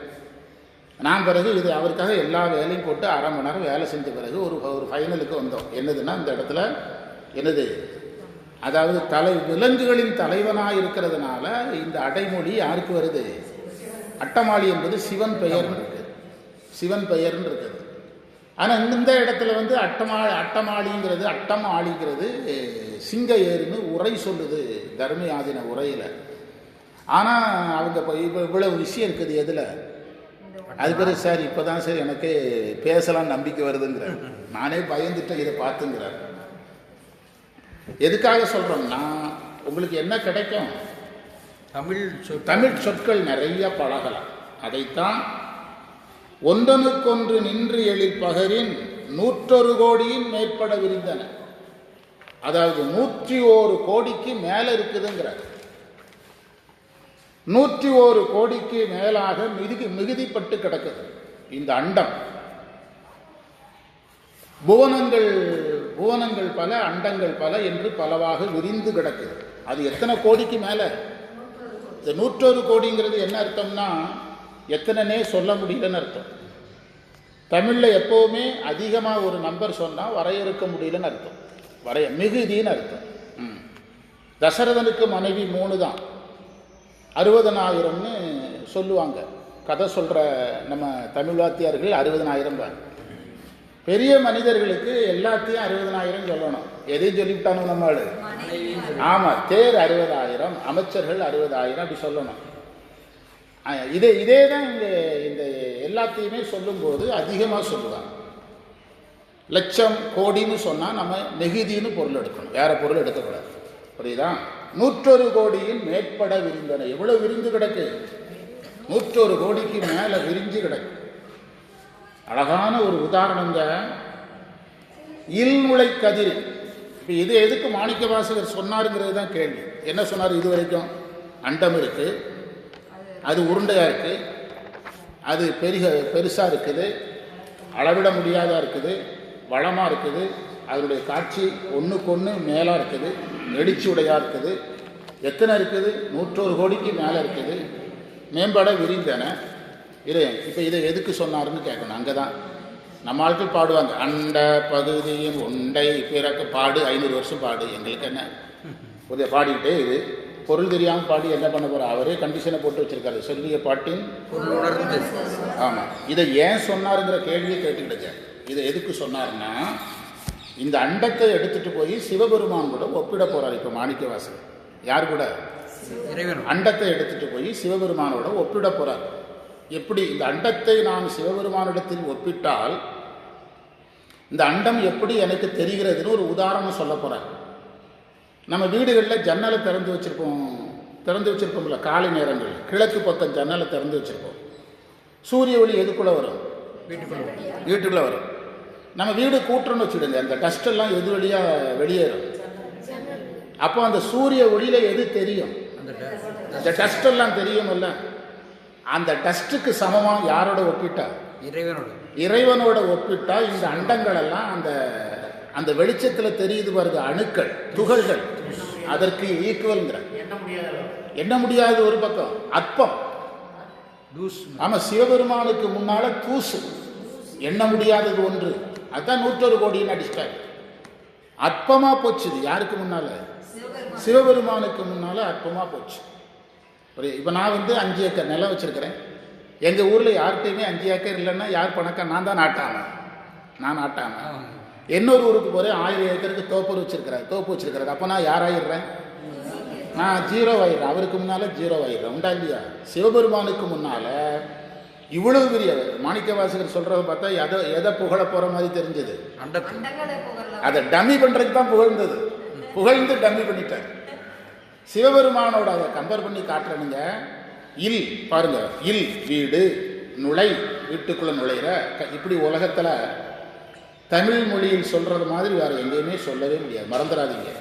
நான் பிறகு இது அவருக்காக எல்லா வேலையும் போட்டு அரை மணி நேரம் வேலை செஞ்ச பிறகு ஒரு ஃபைனலுக்கு வந்தோம். என்னதுன்னா இந்த இடத்துல என்னது, அதாவது விலங்குகளின் தலைவனாக இருக்கிறதுனால இந்த அடைமொழி யாருக்கு வருது? அட்டமாளி என்பது சிவன் பெயர்னு இருக்கு, சிவன் பெயர்னு இருக்குது. ஆனால் இந்த இடத்துல அட்டமாளிங்கிறது அட்டமாளிங்கிறது சிங்க ஏறுன்னு உரை சொல்லுது தர்மயாதின உரையில். ஆனால் அவங்க இப்போ இவ்வளவு விஷயம் இருக்குது எதில்? அது பிறகு சார் இப்போ தான் சார் எனக்கு பேசலாம் நம்பிக்கை வருதுங்கிற, நானே பயந்துட்டேன் இதை பார்த்துங்கிறார். எதுக்காக சொல்கிறோம்னா உங்களுக்கு என்ன கிடைக்கும்? தமிழ் சொற்கள் நிறைய பழகலாம். அதைத்தான் ஒன்றனுக்கொன்று நின்று எழில் பகரின் 101 கோடியின் மேற்பட விரிந்தன. அதாவது 101 கோடிக்கு மேல இருக்குதுங்கிறார். 101 கோடிக்கு மேலாக மிகுதிப்பட்டு கிடக்குது இந்த அண்டம். புவனங்கள் பல, அண்டங்கள் பல என்று பலவாக விரிந்து கிடக்குது. அது எத்தனை கோடிக்கு மேல? இந்த 101 கோடிங்கிறது என்ன அர்த்தம்னா எத்தனைனே சொல்ல முடியலன்னு அர்த்தம். தமிழில் எப்போவுமே அதிகமாக ஒரு நம்பர் சொன்னால் வரையறுக்க முடியலன்னு அர்த்தம், மிகுதின்னு அர்த்தம். தசரதனுக்கு மனைவி 3 தான், 60,000ன்னு சொல்லுவாங்க. கதை சொல்கிற நம்ம தமிழ் வாத்தியார்கள் 60,000 தான். பெரிய மனிதர்களுக்கு எல்லாத்தையும் 60,000 சொல்லணும். எதையும் சொல்லிவிட்டானு நம்ம ஆளு. ஆமாம், தேர் 60,000, அமைச்சர்கள் 60,000 அப்படி சொல்லணும். இதே தான் இங்கே இந்த எல்லாத்தையுமே சொல்லும்போது அதிகமாக சொல்லுவாங்க. லட்சம் கோடின்னு சொன்னால் நம்ம நெகிதின்னு பொருள் எடுக்கணும், வேற பொருள் எடுக்கக்கூடாது. புரியுதா? 101 கோடியின் மேற்பட விரிந்தன. எவ்வளோ விரிந்து கிடக்கு? 101 கோடிக்கு மேலே விரிஞ்சு கிடக்கு. அழகான ஒரு உதாரணங்க, இல்முளை கதிர். இப்போ இது எதுக்கு மாணிக்க வாசகர் சொன்னாருங்கிறது தான் கேள்வி. என்ன சொன்னார்? இது வரைக்கும் அண்டம் இருக்குது, அது உருண்டையாக இருக்குது, அது பெருசாக இருக்குது, அளவிட முடியாதா இருக்குது, வளமாக இருக்குது, அதனுடைய காட்சி ஒன்றுக்கு ஒன்று மேலாக இருக்குது, நெடிச்சு உடையாக இருக்குது. எத்தனை இருக்குது? 101 கோடிக்கு மேலே இருக்குது, மேம்பட விரிந்தன. இப்போ இதை எதுக்கு சொன்னாருன்னு கேட்கணும். அங்கே தான் நம்ம ஆட்கள் பாடுவாங்க, அண்ட பகுதியின் உண்டை பிறக்க பாடு, 500 வருஷம் பாடு. எங்களுக்கு என்ன புதிய பாடிக்கிட்டே இது பொருள் தெரியாமல் பாடி என்ன பண்ண போகிறோம்? அவரே கண்டிஷனை போட்டு வச்சிருக்காரு, சொல்லிய பாட்டின் உணர்ந்து. ஆமாம், இதை ஏன் சொன்னாருங்கிற கேள்வியை கேட்டுக்கிட்டு. இதை எதுக்கு சொன்னார்னா, இந்த அண்டத்தை எடுத்துட்டு போய் சிவபெருமான் கூட ஒப்பிட போறார். இப்போ மாணிக்கவாசகர் யார் கூட? அண்டத்தை எடுத்துட்டு போய் சிவபெருமானோட ஒப்பிட போறார். எப்படி இந்த அண்டத்தை நான் சிவபெருமானிடத்தில் ஒப்பிட்டால் இந்த அண்டம் எப்படி எனக்கு தெரிகிறதுன்னு ஒரு உதாரணம் சொல்ல போறார். நம்ம வீடுகளில் ஜன்னலை திறந்து வச்சிருப்போம்ல, காலை நேரங்கள் கிழக்கு பக்கம் ஜன்னலை திறந்து வச்சிருப்போம். சூரிய ஒளி எதுக்குள்ள வரும்? வீட்டுக்குள்ள வரும். நம்ம வீடு கூட்டுறோன்னு வச்சுடுங்க, அந்த டஸ்ட் எல்லாம் எது வழியா வெளியேறும். அப்போ அந்த சூரிய ஒளியில எது தெரியும்? அந்த டஸ்ட் எல்லாம் தெரியும்ல. அந்த டஸ்ட்டுக்கு சமமா யாரோட ஒப்பிட்டா? இறைவனோட ஒப்பிட்டா இந்த அண்டங்கள் எல்லாம் அந்த அந்த வெளிச்சத்தில் தெரியுது பாருங்க, அணுக்கள், துகள்கள், அதற்கு ஈக்குவல்ங்கிற. என்ன முடியாது ஒரு பக்கம் அற்பம். ஆமா, சிவபெருமானுக்கு முன்னால தூசு, எண்ண முடியாதது ஒன்று. அதுதான் 101 கோடின்னு அடிச்சிட்டாரு. அற்பமா போச்சு. யாருக்கு முன்னால? சிவபெருமானுக்கு முன்னால அற்பமா போச்சு. இப்போ நான் 5 ஏக்கர் நிலம் வச்சிருக்கிறேன். எங்கள் ஊரில் யார்கிட்டையுமே 5 ஏக்கர் இல்லைன்னா யார் பணக்கா? நான் தான் நாட்டாம. இன்னொரு ஊருக்கு போகிறேன், 1000 ஏக்கருக்கு தோப்பு வச்சிருக்கிறாரு. அப்போ நான் யாராயிடுறேன்? நான் 0 ஆயிடுறேன். அவருக்கு முன்னால் 0 ஆயிடுறேன். உண்டா இல்லையா? சிவபெருமானுக்கு முன்னால் இவ்வளவு பெரிய மாணிக்கவாசகர் சொல்கிறத பார்த்தா எதை புகழ போகிற மாதிரி தெரிஞ்சது? அதை டம்மி பண்ணுறதுக்கு தான் புகழ்ந்து டம்மி பண்ணிட்டார். சிவபெருமானோட அதை கம்பேர் பண்ணி காட்டுறனுங்க. இல் பாருங்க, இல் வீடு, நுழை வீட்டுக்குள்ள நுழையிற. இப்படி உலகத்தில் தமிழ் மொழியில் சொல்றது மாதிரி வேற எங்கேயுமே சொல்லவே முடியாது, மறந்துடாதீங்க.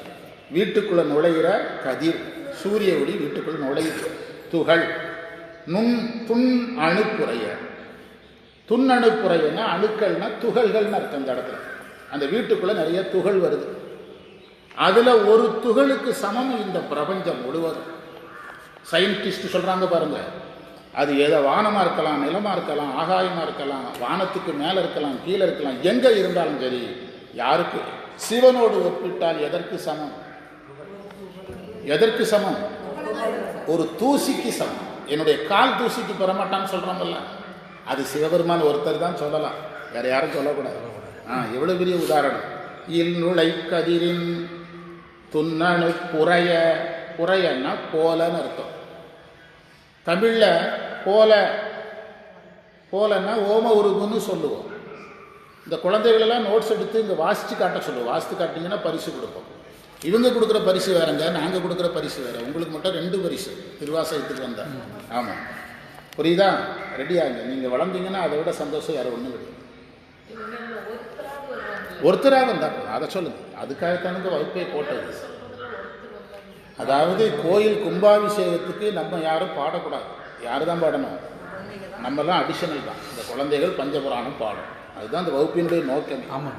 வீட்டுக்குள்ள நுழையிற கதிர், சூரிய ஒளி வீட்டுக்குள்ள நுழையுது. துகள், துண் அணுப்புறைய. துண்ணணுப்புறையன்னா அணுக்கள்னா துகள்கள்னு அர்த்தம். இந்த இடத்துல அந்த வீட்டுக்குள்ள நிறைய துகள் வருது. அதுல ஒரு துகளுக்கு சமம் இந்த பிரபஞ்சம் முழுவதும். சயின்டிஸ்ட் சொல்றாங்க பாருங்க, அது ஏதோ வானமா இருக்கலாம், நிலமா இருக்கலாம், ஆகாயமா இருக்கலாம், வானத்துக்கு மேல இருக்கலாம், கீழே இருக்கலாம், எங்க இருந்தாலும் சரி, யாருக்கு சிவனோடு ஒப்பிட்டால் எதற்கு சமம்? ஒரு தூசிக்கு சமம். என்னுடைய கால் தூசிக்கு பெறமாட்டான்னு சொல்றோம்ல, அது சிவபெருமான் ஒருத்தர் தான் சொல்லலாம், வேற யாரும் சொல்லக்கூடாது. எவ்வளவு பெரிய உதாரணம். இல்நுழை கதிரின் துண்ணணு புறைய. புறையன்னா போலன்னு அர்த்தம். தமிழ்ல போலன்னா ஓம உருகுன்னு சொல்லுவோம். இந்த குழந்தைகளெல்லாம் நோட்ஸ் எடுத்து இங்கே வாசித்து காட்ட சொல்லுவோம். வாசித்து காட்டிங்கன்னா பரிசு கொடுப்போம். இவங்க கொடுக்குற பரிசு வேறங்க, நாங்கள் கொடுக்குற பரிசு வேற. உங்களுக்கு மட்டும் 2 பரிசு திருவாசகத்துக்கு வந்தா. ஆமாம், புரியுதா? ரெடியாங்க. நீங்கள் வளர்ந்தீங்கன்னா அதை விட சந்தோஷம் வேறு ஒன்றும் கிடையாது. ஒருத்தராக வந்தாங்க, அதை சொல்லுங்க. அதுக்காகத்தானுங்க வகுப்பை போட்டது. அதாவது கோயில் கும்பாபிஷேகத்துக்கு நம்ம யாரும் பாடக்கூடாது. யாரு தான் பாடணும்? நம்மலாம் அடிஷனல் தான். இந்த குழந்தைகள் பஞ்சபுராணம் பாடும். அதுதான் இந்த வகுப்பினுடைய நோக்கம். ஆமாம்,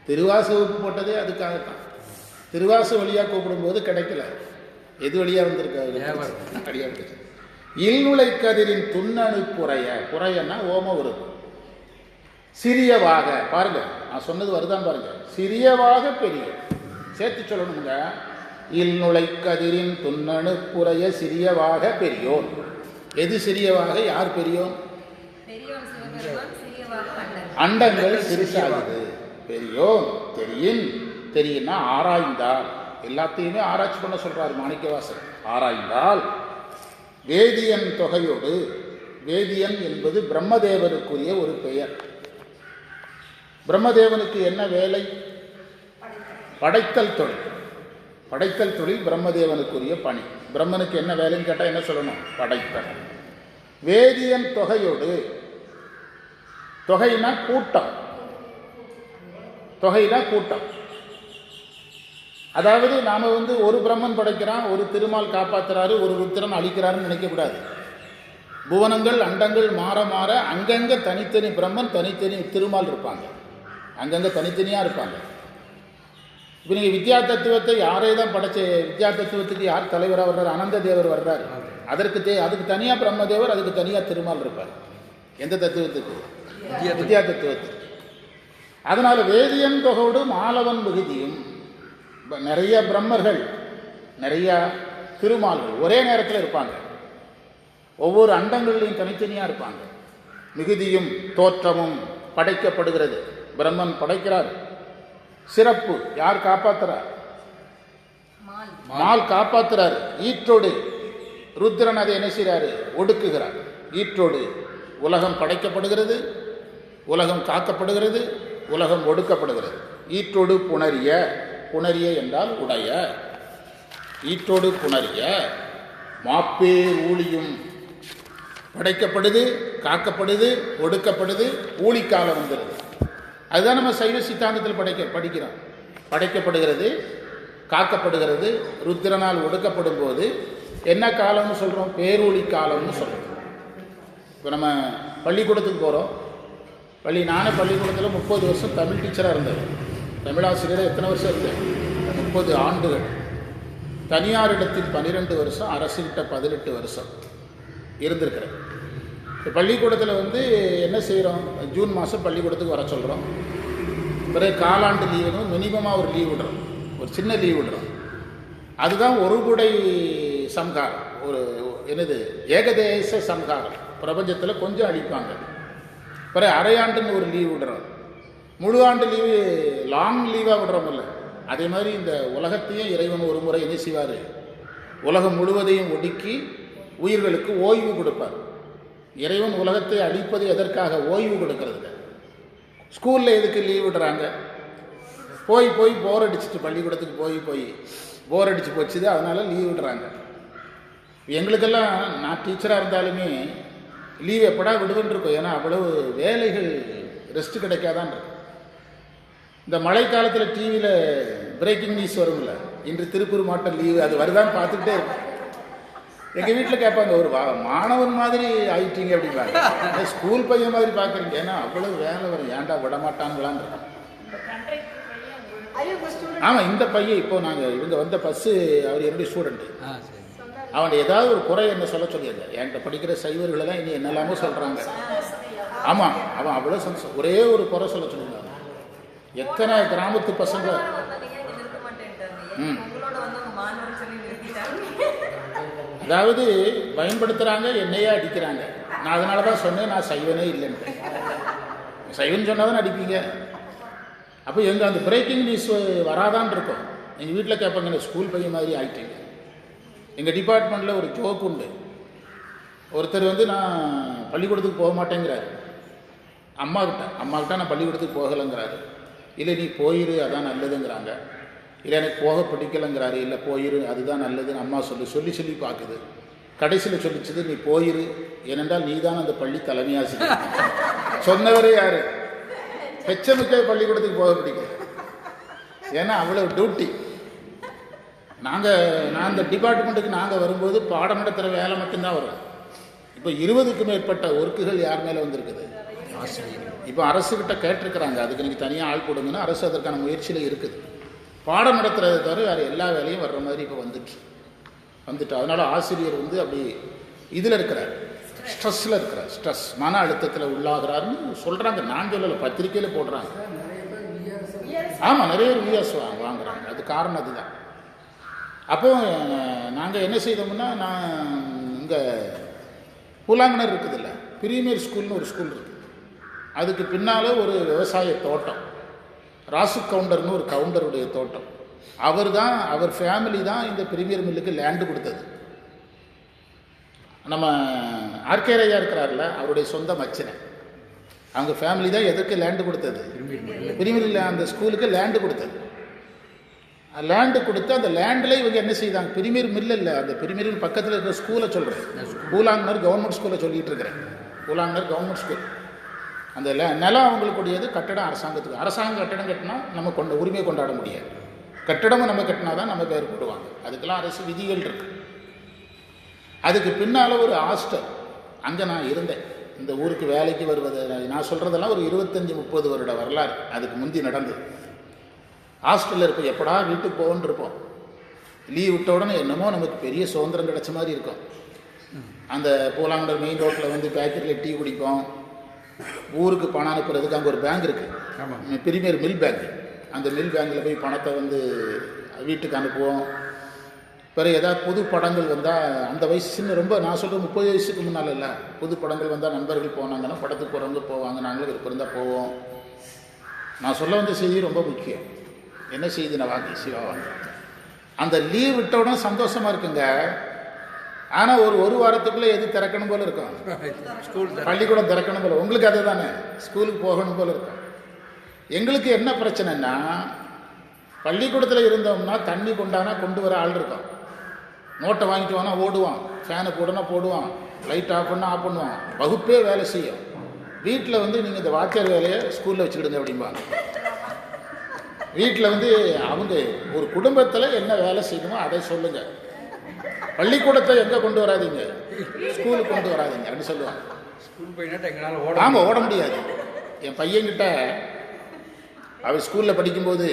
திருவாச வகுப்பு போட்டதே அதுக்காகத்தான். திருவாச வழியாக கூப்பிடும்போது கிடைக்கல, எது வழியாக வந்திருக்காரு? இல்நுழை கதிரின் துண்ணணு புறையன்னா ஓம உருவு. சிறியவாக பாருங்க, நான் சொன்னது வருதான் பாருங்க. சிறியவாக பெரிய சேர்த்து சொல்லணுங்க. இல்நுழை கதிரின் துண்ணணு புறைய சிறியவாக பெரியோன். எது சிறியவாக? யார் பெரியோன்? அண்டங்கள் சிறிசாகுது. பெரியோன் தெரியும்னா ஆராய்ந்தால். எல்லாத்தையுமே ஆராய்ச்சி பண்ண சொல்றாரு மாணிக்கவாசகர். ஆராய்ந்தால் வேதியன் தொகையோடு, வேதியன் என்பது பிரம்மதேவனுக்குரிய ஒரு பெயர். பிரம்மதேவனுக்கு என்ன வேலை? படைத்தல் தொழில். படைத்தல் தொழில் பிரம்மதேவனுக்குரிய பணி. பிரம்மனுக்கு என்ன வேலைன்னு கேட்டால் என்ன சொல்லணும்? படைத்தல். வேதியன் தொகையோடு, தொகைனா கூட்டம், தொகைனா கூட்டம். அதாவது நாம ஒரு பிரம்மன் படைக்கிறான், ஒரு திருமால் காப்பாற்றுறாரு, ஒரு ருத்திரன் அழிக்கிறாருன்னு நினைக்கக்கூடாது. புவனங்கள் அண்டங்கள் மாற மாற அங்கங்க தனித்தனி பிரம்மன், தனித்தனி திருமால் இருப்பாங்க, அங்கங்க தனித்தனியாக இருப்பாங்க. இப்போ நீங்கள் வித்யா தத்துவத்தை யாரே தான் படைச்ச, வித்யா தத்துவத்துக்கு யார் தலைவராக வர்றாரு? அனந்த தேவர் வர்றாரு. அதுக்கு தனியாக பிரம்மதேவர், அதுக்கு தனியாக திருமால் இருப்பார். எந்த தத்துவத்துக்கு? வித்யா தத்துவத்துக்கு. அதனால வேதியன் தொகோடு மாலவன் மிகுதியும், நிறைய பிரம்மர்கள் நிறைய திருமால்கள் ஒரே நேரத்தில் இருப்பாங்க, ஒவ்வொரு அண்டங்கள்லையும் தனித்தனியாக இருப்பாங்க. மிகுதியும் தோற்றமும் படைக்கப்படுகிறது. பிரம்மன் படைக்கிறார். சிறப்பு யார் காப்பாற்றுறார்? மால் காப்பாற்றுறார். ஈற்றோடு ருத்ரன் அதை என்ன செய்கிறாரு? ஒடுக்குகிறார். ஈற்றோடு உலகம் படைக்கப்படுகிறது, உலகம் காக்கப்படுகிறது, உலகம் ஒடுக்கப்படுகிறது. ஈற்றோடு புணரிய, புணரிய என்றால் உடைய, ஈற்றோடு புணரிய மாப்பேர் ஊழியும் படைக்கப்படுது, காக்கப்படுது, ஒடுக்கப்படுது, ஊழிக்காலம் வந்துடுது. அதுதான் நம்ம சைவ சித்தாந்தத்தில் படிக்கிறோம். படைக்கப்படுகிறது, காக்கப்படுகிறது, ருத்திரனால் ஒடுக்கப்படும் போது என்ன காலம்னு சொல்கிறோம்? பேரூழி காலம்னு சொல்கிறோம். இப்போ நம்ம பள்ளிக்கூடத்துக்கு போகிறோம். நானே பள்ளிக்கூடத்தில் 30 வருஷம் தமிழ் டீச்சராக இருந்தேன். தமிழாசிரியர் எத்தனை வருஷம் இருந்தேன்? 30 ஆண்டுகள். தனியாரிடத்தில் 12 வருஷம், அரசுகிட்ட 18 வருஷம் இருந்திருக்கிறேன். இப்போ பள்ளிக்கூடத்தில் என்ன செய்கிறோம்? ஜூன் மாதம் பள்ளிக்கூடத்துக்கு வர சொல்கிறோம். பிறகு காலாண்டு லீவுன்னு மினிமமாக ஒரு லீவ் விடுறோம், ஒரு சின்ன லீவ் விடுறோம். அதுதான் ஒரு குடை சம்ஹாரம், ஒரு என்னது ஏகதேச சம்ஹாரம். பிரபஞ்சத்தில் கொஞ்சம் அடிப்பாங்க. பிறகு அரையாண்டுன்னு ஒரு லீவ் விடுறோம். முழு ஆண்டு லீவு லாங் லீவாக விடுறோமில்ல, அதே மாதிரி இந்த உலகத்தையும் இறைவன் ஒரு முறை என்ன செய்வார்? உலகம் முழுவதையும் ஒடுக்கி உயிர்களுக்கு ஓய்வு கொடுப்பார். இறைவன் உலகத்தை அழிப்பது எதற்காக? ஓய்வு கொடுக்கறதுக்கு. ஸ்கூலில் எதுக்கு லீவ் விடுறாங்க? போய் போர் அடிச்சுட்டு, பள்ளிக்கூடத்துக்கு போய் போர் அடிச்சு போச்சுது, அதனால லீவ் விடுறாங்க. எங்களுக்கெல்லாம் நான் டீச்சராக இருந்தாலுமே லீவ் எப்படா விடுவேன் இருக்கும். ஏன்னா அவ்வளவு வேலைகள், ரெஸ்ட் கிடைக்காதான் இருக்கும். இந்த மழை காலத்தில் டிவியில் பிரேக்கிங் நியூஸ் வரும்ல, இன்று திருப்பூர் மாவட்டம் லீவு, அது வருதான்னு பார்த்துக்கிட்டே இருக்கும். எங்கள் வீட்டில் கேட்பாங்க, ஒரு மாணவன் மாதிரி ஆயிட்டீங்க அப்படிம்பாங்க. ஸ்கூல் பையன் மாதிரி பார்க்குறீங்க. ஏன்னா அவ்வளவு வேலை வரும், ஏன்டா விடமாட்டாங்களான்னு இருக்கும். ஆமாம், இந்த பையன் இப்போ இவங்க வந்த பஸ்ஸு, அவர் என்னுடைய ஸ்டூடெண்ட்டு. அவன் ஏதாவது ஒரு குறை என்ன சொல்ல சொல்லியிருந்த, என்கிட்ட படிக்கிற சைவர்களெல்லாம் இனி என்னெல்லாமோ சொல்கிறாங்க. ஆமாம், அவன் அவ்வளோ ஒரே ஒரு குறை சொல்ல சொல்லியிருந்தான். எத்தனை கிராமத்து பசங்க அதாவது பயன்படுத்துகிறாங்க, என்னையே அடிக்கிறாங்க. நான் அதனால தான் சொன்னேன், நான் சைவனே இல்லைன்னு. சைவன் சொன்னாதான் அடிப்பீங்க. அப்போ அந்த பிரேக்கிங் நியூஸ் வராதான் இருக்கும். எங்கள் வீட்டில் கேட்பாங்க, ஸ்கூல் பையன் மாதிரி ஆகிட்டீங்க. எங்கள் டிபார்ட்மெண்ட்டில் ஒரு ஜோக் உண்டு. ஒருத்தர் நான் பள்ளிக்கூடத்துக்கு போக மாட்டேங்கிறாரு. அம்மாக்கிட்ட நான் பள்ளிக்கூடத்துக்கு போகலைங்கிறாரு. இல்லை நீ போயிரு, அதான் நல்லதுங்கிறாங்க. இல்லை எனக்கு போக பிடிக்கலைங்கிறாரு. இல்லை போயிரு, அதுதான் நல்லதுன்னு அம்மா சொல்லி பார்க்குது. கடைசியில் சொல்லிச்சது, நீ போயிரு, ஏனென்றால் நீ தான் அந்த பள்ளி தலைமை ஆசிரியர். சொன்னவரே யாரு? ஹெச்எம்க்கே பள்ளிக்கூடத்துக்கு போக பிடிக்கல. ஏன்னா அவ்வளோ டியூட்டி. நான் அந்த டிபார்ட்மெண்ட்டுக்கு நாங்கள் வரும்போது பாடம் நடத்துகிற வேலை மட்டும்தான் வரும். இப்போ 20க்கும் மேற்பட்ட ஒர்க்குகள் யார் மேலே வந்திருக்குது? ஆசிரியர். இப்போ அரசுக்கிட்ட கேட்டிருக்கிறாங்க, அதுக்கு நீங்கள் தனியாக ஆள் கொடுங்கன்னா அரசு அதற்கான முயற்சியில் இருக்குது. பாடம் நடத்துறதை தவிர வேறு எல்லா வேலையும் வர்ற மாதிரி இப்போ வந்துட்டு அதனால் ஆசிரியர் அப்படி இதில் இருக்கிறார், ஸ்ட்ரெஸ்ஸில் இருக்கிறார். ஸ்ட்ரெஸ், மன அழுத்தத்தில் உள்ளாகிறாருன்னு சொல்கிறாங்க. நான் சொல்லலை, பத்திரிக்கையில் போடுறாங்க. ஆமாம், நிறைய விஎஸ் வாங்குறாங்க. அது காரணம் அதுதான். அப்போ நாங்கள் என்ன செய்தோம்னா, நான் இங்கே பூலாங்கனர் இருக்குதுல்ல, பிரீமியர் ஸ்கூல்னு ஒரு ஸ்கூல் இருக்குது. அதுக்கு பின்னால் ஒரு விவசாய தோட்டம், ராசு கவுண்டர்னு ஒரு கவுண்டருடைய தோட்டம். அவர் ஃபேமிலி தான் இந்த பிரீமியர் மில்லுக்கு லேண்டு கொடுத்தது. நம்ம ஆர்கே ஐயா இருக்கிறார்ல, அவருடைய சொந்த மச்சினை. அவங்க ஃபேமிலி தான் எதற்கு லேண்டு கொடுத்தது, பிரிமிரில் அந்த ஸ்கூலுக்கு லேண்டு கொடுத்தது. லேண்டு கொடுத்து அந்த லேண்டில் இவங்க என்ன செய்தாங்க, பிரிமியர் மில் இல்லை, அந்த பிரிமியர் பக்கத்தில் இருக்கிற ஸ்கூலை சொல்கிறேன், பூலாங்கனர் கவர்மெண்ட் ஸ்கூலை சொல்லிகிட்டு இருக்கிறேன். பூலாங்கனர் கவர்மெண்ட் ஸ்கூல். அந்த நிலம் அவங்களுக்குடையது, கட்டடம் அரசாங்கத்துக்கு. அரசாங்கம் கட்டடம் கட்டினா நம்ம உரிமை கொண்டாட முடியாது. கட்டடமும் நம்ம கட்டினா தான் நம்ம பேர் போடுவாங்க. அதுக்கெல்லாம் அரசு விதிகள் இருக்கு. அதுக்கு பின்னால் ஒரு ஹாஸ்டல், அங்கே நான் இருந்தேன். இந்த ஊருக்கு வேலைக்கு வருவது, நான் சொல்கிறதெல்லாம் ஒரு 25-30 வருட வரலாறு. அதுக்கு முந்தி நடந்தது. ஹாஸ்டலில் இருப்போம், எப்படா வீட்டுக்கு போகணுன்னு இருப்போம். லீவ் விட்ட உடனே என்னமோ நமக்கு பெரிய சுதந்திரம் கிடச்ச மாதிரி இருக்கும். அந்த பூலாங்கடல் மெயின் ரோட்டில் வந்து பேக்கெட்டில் டீ குடிப்போம். ஊருக்கு பணம் அனுப்புறதுக்கு அங்கே ஒரு பேங்க் இருக்குது, பிரிமியர் மில் பேங்க். அந்த மில் பேங்கில் போய் பணத்தை வந்து வீட்டுக்கு அனுப்புவோம். பிறகு ஏதாவது புது படங்கள் வந்தால், அந்த வயசு சின்ன, ரொம்ப நான் சொல்கிறது 30 வயசுக்கு முன்னால் இல்லை, புது படங்கள் வந்தால் நண்பர்கள் போனாங்கன்னா படத்துக்கு போகிறவங்க போவாங்க, நாங்களும் விருப்பம் இருந்தால் போவோம். நான் சொல்ல வந்த செய்தி ரொம்ப முக்கியம். என்ன செய்தி நான் வாங்கி சிவா வாங்க, அந்த லீவ் விட்ட உடனே சந்தோஷமாக இருக்குங்க. ஆனால் ஒரு வாரத்துக்குள்ளே எது திறக்கணும் போல இருக்கும், பள்ளிக்கூடம் திறக்கணும் போல. உங்களுக்கு அது தானே, ஸ்கூலுக்கு போகணும் போல இருக்கும். எங்களுக்கு என்ன பிரச்சனைன்னா, பள்ளிக்கூடத்தில் இருந்தோம்னா தண்ணி கொண்டானா கொண்டு வர ஆள் இருக்கும். நோட்டை வாங்கிட்டு வானா ஓடுவான், ஃபேனை போடுனா போடுவான், லைட் ஆஃப் பண்ணால் ஆஃப் பண்ணுவான், வகுப்பே வேலை செய்யும். வீட்டில் வந்து நீங்கள் இந்த வாத்தியார் வேலையை ஸ்கூலில் வச்சுக்கிடுங்க அப்படிம்பாங்க. வீட்டில் வந்து அவங்க ஒரு குடும்பத்தில் என்ன வேலை செய்யணுமோ அதை சொல்லுங்கள், பள்ளிக்கூடத்தை எங்கே கொண்டு வராதிங்க, ஸ்கூலுக்கு கொண்டு வராதிங்க அப்படின்னு சொல்லுவாங்க. ஆமாம், ஓட முடியாது. என் பையன்கிட்ட அவன் ஸ்கூலில் படிக்கும்போது,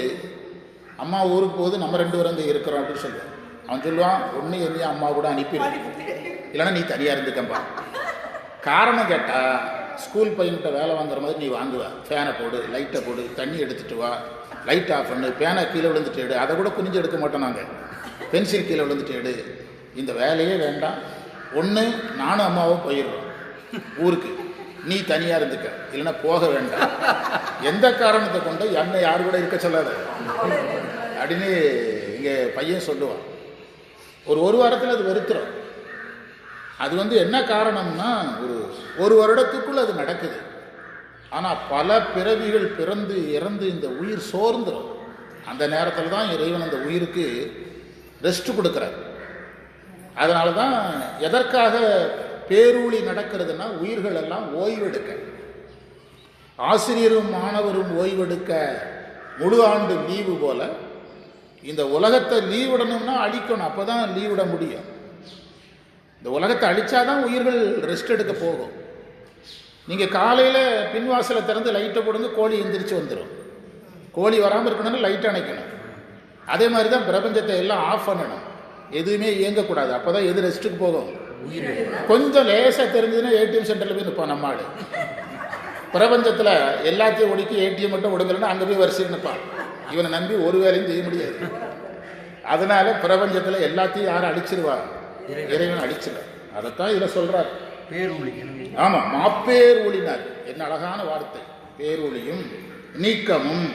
அம்மா ஊருக்கு போகுது, நம்ம 2 பேரும் அங்கே இருக்கிறோம் அப்படின்னு சொல்லுவான். அவன் சொல்லுவான், ஒன்று என்னையும் அம்மா கூட அனுப்பிடு, இல்லைன்னா நீ தனியாக இருந்துக்கம்பா. காரணம் கேட்டால், ஸ்கூல் பையன்கிட்ட வேலை வாங்குற மாதிரி நீ வாங்குவா. ஃபேனை போடு, லைட்டை போடு, தண்ணி எடுத்துகிட்டு வா, லைட் ஆஃப் பண்ணு, பேனை கீழே விழுந்துட்டு எடு. அதை கூட குனிஞ்சு எடுக்க மாட்டோம் நாங்கள், பென்சில் கீழே விழுந்துட்டு எடு. இந்த வேலையே வேண்டாம், ஒன்று நானும் அம்மாவும் போயிடுறோம் ஊருக்கு, நீ தனியாக இருந்துக்க, இல்லைன்னா போக வேண்டாம். எந்த காரணத்தை கொண்டு என்னை யாரு கூட இருக்க சொல்லாத அப்படின்னு இங்கே பையன் சொல்லுவான். ஒரு வாரத்தில் அது வெறுத்துரும். அது வந்து என்ன காரணம்னா, ஒரு வருடத்துக்குள்ள அது நடக்குது. ஆனால் பல பிறவிகள் பிறந்து இறந்து இந்த உயிர் சோர்ந்துடும். அந்த நேரத்தில் தான் இறைவன் அந்த உயிருக்கு ரெஸ்ட் கொடுக்குறார். அதனால தான் எதற்காக பேரூழி நடக்கிறதுனா, உயிர்கள் எல்லாம் ஓய்வெடுக்க, ஆசிரியரும் மாணவரும் ஓய்வெடுக்க முழு ஆண்டு லீவு போல இந்த உலகத்தை லீவ் விடணும்னா அழிக்கணும், அப்போ தான் லீவ் விட முடியும். இந்த உலகத்தை அழிச்சாதான் உயிர்கள் ரெஸ்ட் எடுக்க போகும். நீங்கள் காலையில் பின்வாசலை திறந்து லைட்டை போடுங்க, கோழி எந்திரிச்சு வந்துடும். கோழி வராமல் இருக்கணும்னா லைட் அணைக்கணும். அதே மாதிரி தான் பிரபஞ்சத்தை எல்லாம் ஆஃப் பண்ணணும், எதுவுமே இயங்கக்கூடாது. அப்போ தான் எது ரெஸ்ட்டுக்கு போகும். கொஞ்சம் லேசாக தெரிஞ்சதுன்னா ஏடிஎம் சென்டரில் போய் நிற்பான் நம்ம ஆள். பிரபஞ்சத்தில் எல்லாத்தையும் ஒடுக்கி ஏடிஎம் மட்டும் ஒடுங்கலன்னா அங்கே போய் வரிசையில் நிற்பான். இவனை நம்பி ஒரு வேலையும் செய்ய முடியாது. அதனால பிரபஞ்சத்தில் எல்லாத்தையும் யாரும் அழிச்சிருவார், இறைவன் அழிச்சிருவார். அதைத்தான் இதில் சொல்றார்,
பேரொளி.
ஆமா, மாப்பேர் ஒளினார். என்ன அழகான வார்த்தை, பேரொளியும் நீக்கமும்.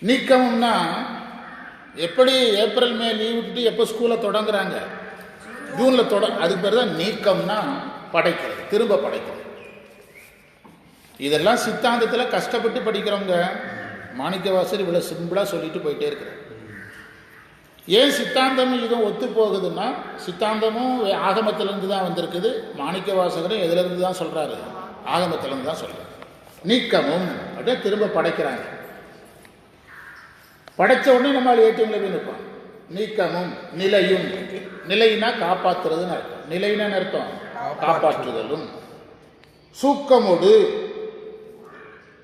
நீக்கமும்னா எப்படி ஏப்ரல் மே லீவ் விட்டுட்டு எப்போ ஸ்கூலை தொடங்குறாங்க, ஜூனில் அதுக்கு பேர் தான் நீக்கம்னா படைக்கிறது, திரும்ப படைக்கிறது. இதெல்லாம் சித்தாந்தத்தில் கஷ்டப்பட்டு படிக்கிறவங்க. மாணிக்கவாசர் இவ்வளோ சிம்பிளாக சொல்லிட்டு போயிட்டே இருக்கிறார். ஏன் சித்தாந்தம் இதுவும் ஒத்து போகுதுன்னா, சித்தாந்தமும் ஆகமத்திலேருந்து தான் வந்திருக்குது. மாணிக்கவாசகரும் எதிலிருந்து தான் சொல்கிறாரு, ஆகமத்திலேருந்து தான் சொல்கிறார். நீக்கமும் அப்படியே திரும்ப படைக்கிறாங்க. படைத்த உடனே நம்ம ஏடிஎம்ல போய் நிற்போம். நீக்கமும் நிலையும், நிலையினா காப்பாற்றுறதுன்னு அர்த்தம். நிலையினா அர்த்தம் காப்பாற்றுதலும். சூக்கமோடு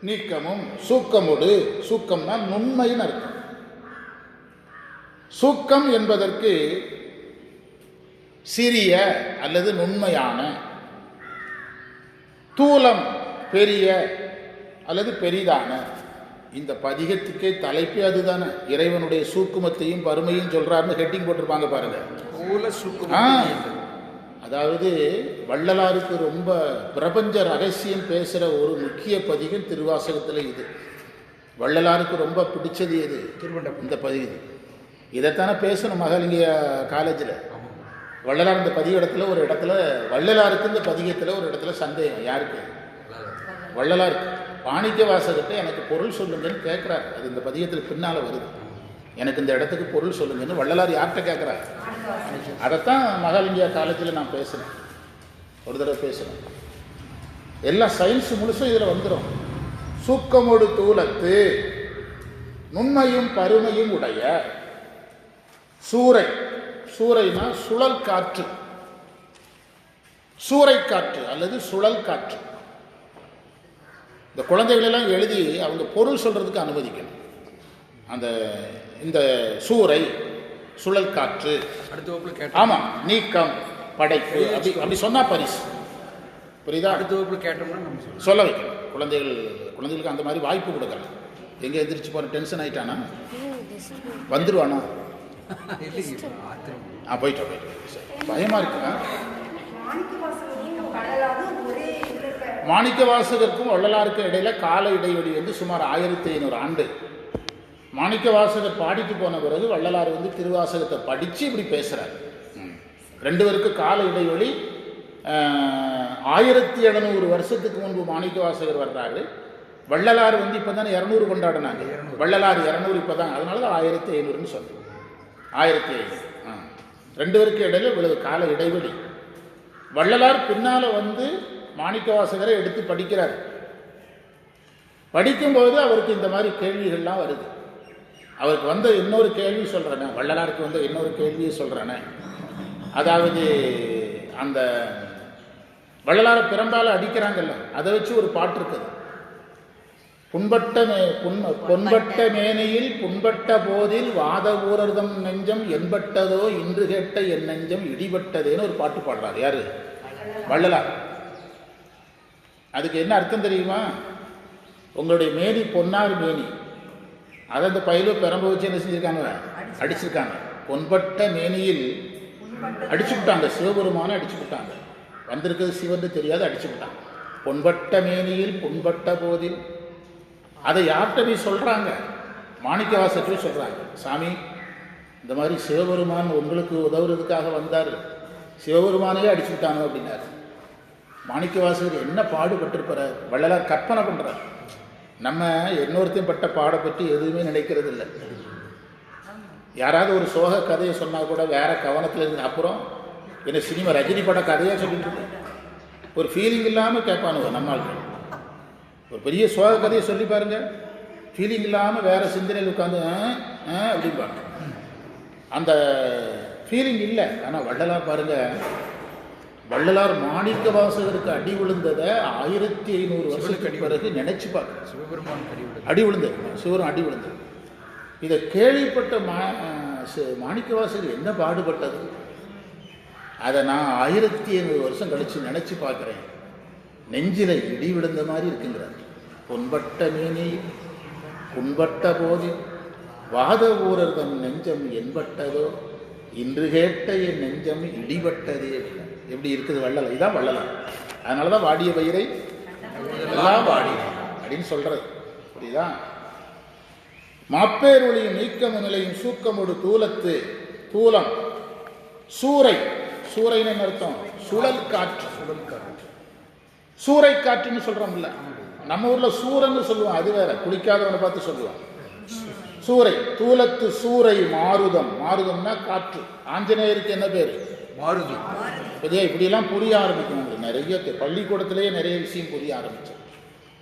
நீக்கமும், சூக்கமோடு, சூக்கம்னா நுண்மைன்னு அர்த்தம். சூக்கம் என்பதற்கு சிறிய அல்லது நுண்மையான, தூலம் பெரிய அல்லது பெரிதான. இந்த பதிகத்துக்கே தலைப்பே அதுதானே. இறைவனுடைய சூக்குமத்தையும் பருமையும் சொல்றாருன்னு ஹெட்டிங் போட்டிருப்பாங்க பாருங்க. அதாவது வள்ளலாருக்கு ரொம்ப பிரபஞ்ச ரகசியம் பேசுகிற ஒரு முக்கிய பதிகம் திருவாசகத்தில் இது. வள்ளலாருக்கு ரொம்ப பிடிச்சது எது, இந்த பதிகம். இதைத்தானே பேசணும் மகாலிங்க காலேஜில். வள்ளலார் இந்த பதிகத்தில் ஒரு இடத்துல வள்ளலாருக்கு இந்த பதிகத்தில் ஒரு இடத்துல சந்தேகம். யாருக்கு? வள்ளலாருக்கு. மாணிக்க வாசகத்தை எனக்கு பொருள் சொல்லுங்கன்னு கேட்குறாரு. அது இந்த பதிகத்தில் பின்னால் வருது. எனக்கு இந்த இடத்துக்கு பொருள் சொல்லுங்கன்னு வள்ளலார் யார்கிட்ட கேட்குறாரு? அதைத்தான் மகாலிங்கா காலேஜில் நான் பேசுகிறேன், ஒரு தடவை பேசுகிறேன். எல்லாம் சயின்ஸ் முழுசும் இதில் வந்துடும். சூக்கமொடு தூலத்து நுண்மையும் பருமையும் உடைய சூறை. சூறைனா சுழல் காற்று, சூறை காற்று அல்லது சுழல் காற்று. இந்த குழந்தைகளெல்லாம் எழுதி அவங்க பொருள் சொல்றதுக்கு அனுமதிக்கணும். அந்த இந்த சூறை, சுழல் காற்று, ஆமா, நீக்கம், படைப்பு, அப்படி சொன்னா பரிசு. புரியுதா? அடுத்த வகுப்புல கேட்டோம்னா சொல்ல வைக்கணும். குழந்தைகளுக்கு அந்த மாதிரி வாய்ப்பு கொடுக்கலாம். எங்க எந்திரிச்சு போற டென்ஷன் ஆயிட்டானா வந்துருவானா? போயிட்டு பயமா இருக்கா? மாணிக்க வாசகருக்கும் வள்ளலாருக்கும் இடையில கால இடைவெளி சுமார் 1500 ஆண்டு. மாணிக்க வாசகர் பாடிட்டு போன பிறகு வள்ளலார் திருவாசகத்தை படிச்சு இப்படி பேசுறாரு. ரெண்டு பேருக்கு கால இடைவெளி 1700 வருஷத்துக்கு முன்பு மாணிக்க வாசகர் வர்றாரு. வள்ளலார் இப்பதானே 200 கொண்டாடினாங்க. வள்ளலார் 200 இப்பதான், அதனாலதான் 1500 சொல்றேன். 1500 ரெண்டு பேருக்கு இடையில இவ்வளவு கால இடைவெளி. வள்ளலார் பின்னால மாணிக்க வாசகரை எடுத்து படிக்கிறார். படிக்கும்போது அவருக்கு இந்த மாதிரி கேள்விகள்லாம் வருது. அவருக்கு இன்னொரு கேள்வி சொல்றேனே, வள்ளலாருக்கு இன்னொரு கேள்வியை சொல்றேனே. அதாவது அந்த வள்ளலார பெரும்பாலும் அடிக்கிறாங்கல்ல, அதை வச்சு ஒரு பாட்டு இருக்குது. பொன்பட்ட மேனையில் புண்பட்ட போதில் வாத ஊரர்தம் நெஞ்சம் என்பட்டதோ இன்று கேட்ட என் நெஞ்சம் இடிபட்டதேன்னு ஒரு பாட்டு பாடுறாரு. யாரு? வள்ளலார். அதுக்கு என்ன அர்த்தம் தெரியுமா? உங்களுடைய மேனி பொன்னார் மேனி, அதை அந்த பயில பெரம்ப வச்சு என்ன செஞ்சிருக்காங்க? அடிச்சிருக்காங்க. பொன்பட்ட மேனியில் அடிச்சு விட்டாங்க, சிவபெருமான அடிச்சு விட்டாங்க. வந்திருக்கிறது சிவன் தெரியாது, அடிச்சு விட்டாங்க. பொன்பட்ட மேனியில் புண்பட்ட போதில். அதை யார்கிட்ட போய் சொல்றாங்க? மாணிக்க வாசகர் சொல்றாங்க. சாமி, இந்த மாதிரி சிவபெருமான் உங்களுக்கு உதவுறதுக்காக வந்தார், சிவபெருமானையே அடிச்சு விட்டாங்க அப்படின்னாரு. மாணிக்க வாசகர் என்ன பாடுபட்டிருப்பார்? வள்ளலார் கற்பனை பண்றார். நம்ம இன்னொருத்தையும் பட்ட பாட பற்றி எதுவுமே நினைக்கிறது இல்லை. யாராவது ஒரு சோக கதையை சொன்னா கூட வேற கவனத்தில் இருந்து, அப்புறம் என்ன சினிமா ரஜினி பட கதையா சொல்லிட்டு ஒரு ஃபீலிங் இல்லாமல் கேட்பானுங்க நம்மளுக்கு. ஒரு பெரிய சோக கதையை சொல்லி பாருங்க, ஃபீலிங் இல்லாமல் வேற சிந்தனையில் உட்காந்து அப்படிம்பாங்க. அந்த ஃபீலிங் இல்லை. ஆனால் வள்ளலார் பாருங்க, வள்ளலார் மாணிக்க வாசகருக்கு அடி விழுந்ததை 1500 வருஷத்துக்கு பிறகு நினைச்சு பார்க்க. சிவபெருமான் அடி விழுந்தது, சிவரும் அடி விழுந்தது. இதை கேள்விப்பட்ட மாணிக்க வாசகர் என்ன பாடுபட்டது, அதை நான் 1500 வருஷம் கழிச்சு நினைச்சு பார்க்குறேன். நெஞ்சில இடி விழுந்த மாதிரி இருக்குங்கிறார். பொன்பட்ட மேனி புண்பட்ட போது வாத ஊரர் தன் நெஞ்சம் என்பட்டதோ இன்று கேட்ட என் நெஞ்சம் இடிபட்டதே. எப்படி இருக்குது வள்ளலார்? இதான் வள்ளலார். அதனாலதான் வாடிய பயிரை எல்லாம் வாடி அப்படின்னு சொல்றது. புரியுதா? மாப்பேர் ஒளியும் நீக்கம நிலையும் சூக்கமோடு தூலத்து. தூலம் சூறை. சூறைன்னு அர்த்தம் சுழல் காற்று. சுழல் காற்று, சூறை காற்றுன்னு சொல்றோம்ல. நம்ம ஊர்ல சூரன்னு சொல்லுவோம், அது வேற. குளிக்காதவனை பார்த்து சொல்லுவான் சூறை. தூலத்து சூறை மாருதம். மாருதம்னா காற்று. ஆஞ்சநேயருக்கு என்ன பேரு? மாருதி. இப்படியெல்லாம் புரிய ஆரம்பிக்கும். நிறைய பள்ளிக்கூடத்திலேயே நிறைய விஷயம் புரிய ஆரம்பிச்சோம்.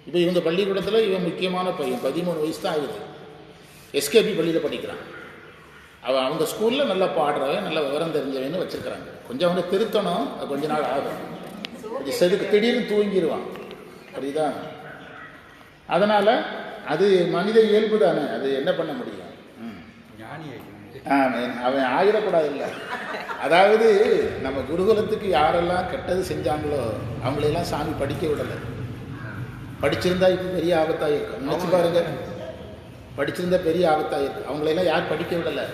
இப்போ இவங்க பள்ளிக்கூடத்தில் இவன் முக்கியமான பையன், 13 வயசு தான் ஆகுது. எஸ்கேபி பள்ளியில் படிக்கிறான். அவங்க ஸ்கூலில் நல்லா பாடுறவன், நல்ல விவரம் தெரிஞ்சவன்னு வச்சுருக்கிறாங்க. கொஞ்சம் அவங்க திருத்தணும், அது கொஞ்ச நாள் ஆகும். இது செதுக்கு திடீர்னு தூங்கிடுவான். புரியுதா? அதனால் அது மனித இயல்பு தானே, அது என்ன பண்ண முடியும்? அவன் ஆகிடக்கூடாது இல்லை. அதாவது நம்ம குருகுலத்துக்கு யாரெல்லாம் கெட்டது செஞ்சாங்களோ அவங்களெல்லாம் சாமி படிக்க விடலை. படிச்சிருந்தா இப்போ பெரிய ஆபத்தாக இருக்கும். நினச்சி பாருங்க, படிச்சிருந்தா பெரிய ஆபத்தாக இருக்கும். அவங்களெல்லாம் யார் படிக்க விடலை?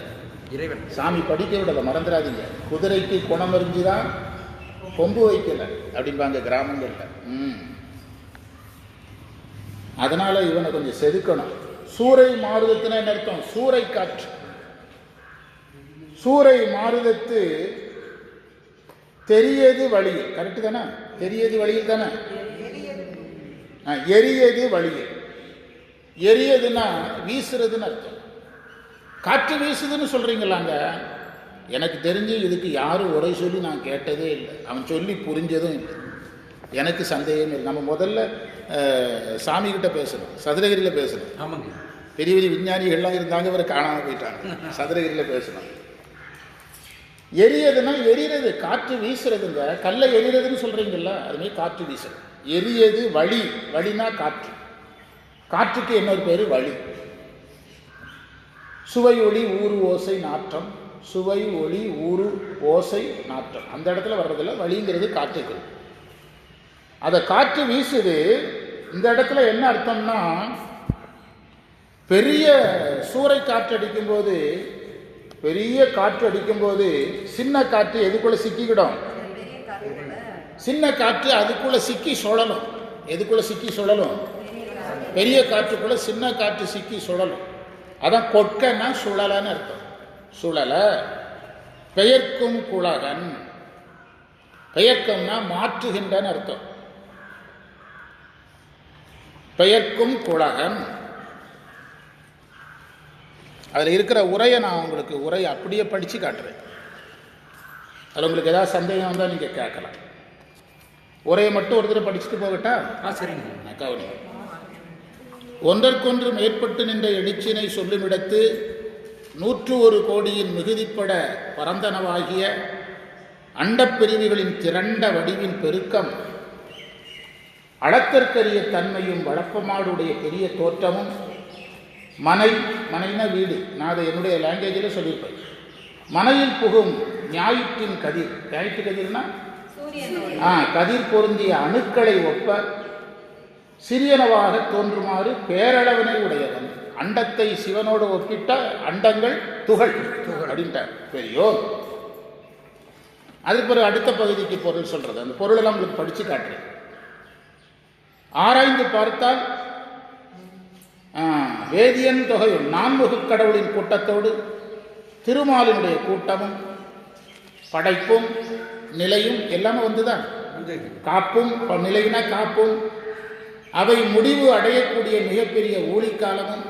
இறைவன். சாமி படிக்க விடலை, மறந்துடாதீங்க. குதிரைக்கு குணம் அறிஞ்சுதான் கொம்பு வைக்கலை அப்படிம்பாங்க கிராமங்களில். அதனால இவனை கொஞ்சம் செதுக்கணும். சூறை மாறுதத்துனா என்ன அர்த்தம்? சூறை காற்று. சூறை மாறுதத்து 1700 தெரியது வழியில், கரெக்டு தானே? தெரியது வழியில் தானே? எரியது வழியில். எரியதுன்னா வீசுறதுன்னு அர்த்தம். காற்று வீசுதுன்னு சொல்றீங்களாங்க. எனக்கு தெரிஞ்சு இதுக்கு யாரும் உரை சொல்லி நான் கேட்டதே இல்லை, அவன் சொல்லி புரிஞ்சதும் இல்லை. எனக்கு சந்தேகம் இல்லை. நம்ம முதல்ல சாமி கிட்ட பேசணும், சதுரகிரியில் பேசணும்.
ஆமாங்க,
பெரிய பெரிய விஞ்ஞானிகள்லாம் இருந்தாங்க, இவரை காணாமல் போயிட்டாங்க. சதுரகிரியில் பேசணும். எரியதுன்னா எரியறது, காற்று வீசுறதுங்க. கல்லை எரியறதுன்னு சொல்றீங்கல்ல, அதுமாதிரி காற்று வீசுறது. எரியது வழி, வழினா காற்று. காற்றுக்கு இன்னொரு பேரு வழி. சுவை ஒளி ஊறு ஓசை நாற்றம், சுவை ஒளி ஊறு ஓசை நாற்றம், அந்த இடத்துல வர்றதில்ல. வழிங்கிறது காற்றுக்கு. அதை காற்று வீசுது. இந்த இடத்துல என்ன அர்த்தம்னா, பெரிய சூறை காற்று அடிக்கும் போது, பெரிய காற்று அடிக்கும் போது சின்ன காற்று எதுக்குள்ள சிக்கிக்கிடும்? சின்ன காற்று அதுக்குள்ள சிக்கி சுழலும். எதுக்குள்ள சிக்கி சுழலும்? பெரிய காற்றுக்குள்ள சின்ன காற்று சிக்கி சுழலும். அதான் கொட்கன்னா சுழலன்னு அர்த்தம். சுழல. பெயர்க்கும் குழகன், பெயர்க்கம்னா மாற்றுகின்றன்னு அர்த்தம். பெயர்க்கும் குழகன். அதில் இருக்கிற உரையை நான் உங்களுக்கு உரையை அப்படியே படித்து காட்டுறேன். அதில் உங்களுக்கு ஏதாவது சந்தேகம் வந்தால் நீங்கள் கேட்கலாம். உரையை மட்டும் ஒரு தடவை படிச்சுட்டு போகட்டா? சரிங்க. கவனி. ஒன்றற்கொன்று மேற்பட்டு நின்ற எழுச்சினை சொல்லுமிடத்து 101 கோடியின் மிகுதிப்பட பரந்தனவாகிய அண்டப்பிரிவுகளின் திரண்ட வடிவின் பெருக்கம், அளத்தற்கரிய தன்மையும் வழப்பமாடுடைய பெரிய தோற்றமும், மனைனா வீடு, நான் அதை என்னுடைய லாங்குவேஜில் சொல்லியிருப்பேன். மனையில் புகும் ஞாயிற்றின் கதிர், ஞாயிற்று கதிர்னா கதிர் பொருந்திய அணுக்களை ஒப்ப சிறியனவாக தோன்றுமாறு பேரளவினை உடையவன். அண்டத்தை சிவனோடு ஒப்பிட்ட அண்டங்கள் துகள் அப்படின்ட்டார் பெரியோர். அதுக்கு பிறகு அடுத்த பகுதிக்கு பொருள் சொல்றது. அந்த பொருளெல்லாம் உங்களுக்கு படிச்சு காட்டுறேன். ஆராய்ந்து பார்த்தால் வேதியன் தொகையும் நான்முக கடவுளின் கூட்டத்தோடு திருமாலினுடைய கூட்டமும் படைப்பும் நிலையும் எல்லாமே வந்துதான். காப்பும் நிலையினா காப்பும், அவை முடிவு அடையக்கூடிய மிகப்பெரிய ஊழிக்காலமும்,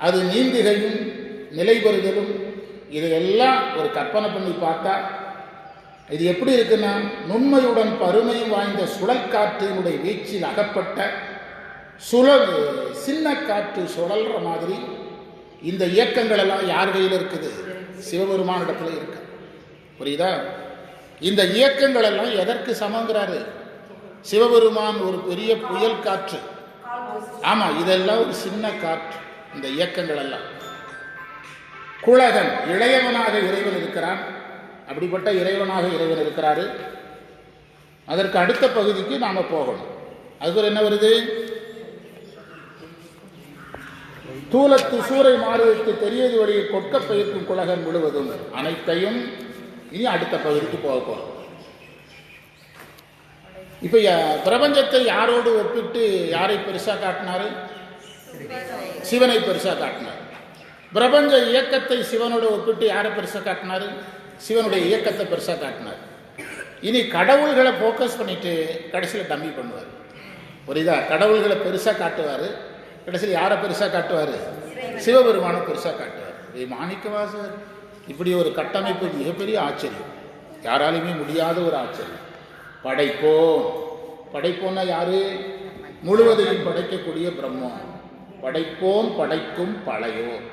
அது நீந்துகையும் நிலை பெறுதலும், இதையெல்லாம் ஒரு கற்பனை பண்ணி பார்த்தா இது எப்படி இருக்குன்னா, நுண்மையுடன் பருமையும் வாய்ந்த சுழல் காற்றினுடைய வீச்சில் அகப்பட்ட சின்ன காற்று சுழல்ற மாதிரி இந்த இயக்கங்கள் எல்லாம் யார் கையில் இருக்குது? சிவபெருமான இடத்துல இருக்கு. புரியுதா? இந்த இயக்கங்கள் எல்லாம் எதற்கு சமங்கிறாரு? சிவபெருமான் ஒரு பெரிய புயல் காற்று. ஆமா, இதெல்லாம் ஒரு சின்ன காற்று. இந்த இயக்கங்கள் எல்லாம் குழகன் இளையவனாக இறைவன் இருக்கிறான். அப்படிப்பட்ட இறைவனாக இறைவன் இருக்கிறாரு. அதற்கு அடுத்த பகுதிக்கு நாம போகணும். அதுக்கு என்ன வருது? தூலத்து சூறை மாறுவதற்கு தெரியது வழியை கொட்க பெயர்க்கும் குழகன் முழுவதும் அனைத்தையும் இனி அடுத்த பகுதிக்கு போக போறோம். இப்ப பிரபஞ்சத்தை யாரோடு ஒப்பிட்டு யாரை பெருசா காட்டினாரு? சிவனை பெருசா காட்டினார். பிரபஞ்ச இயக்கத்தை சிவனோடு ஒப்பிட்டு யாரை பெருசா காட்டினாரு? சிவனுடைய இயக்கத்தை பெருசா காட்டினார். இனி கடவுள்களை போக்கஸ் பண்ணிட்டு கடைசியில் டம்மி பண்ணுவார். புரியுதா? கடவுள்களை பெருசா காட்டுவார், கடைசியில் யாரை பெருசா காட்டுவார்? சிவபெருமானை பெருசா காட்டுவார். மாணிக்கவாசகர் இப்படி ஒரு கட்டமைப்பு மிகப்பெரிய ஆச்சரியம், யாராலுமே முடியாத ஒரு ஆச்சரியம். படைப்போம், படைப்போம்னா யாரு? முழுவதையும் படைக்கக்கூடிய பிரம்மம். படைப்போம் படைக்கும் பழையோம்.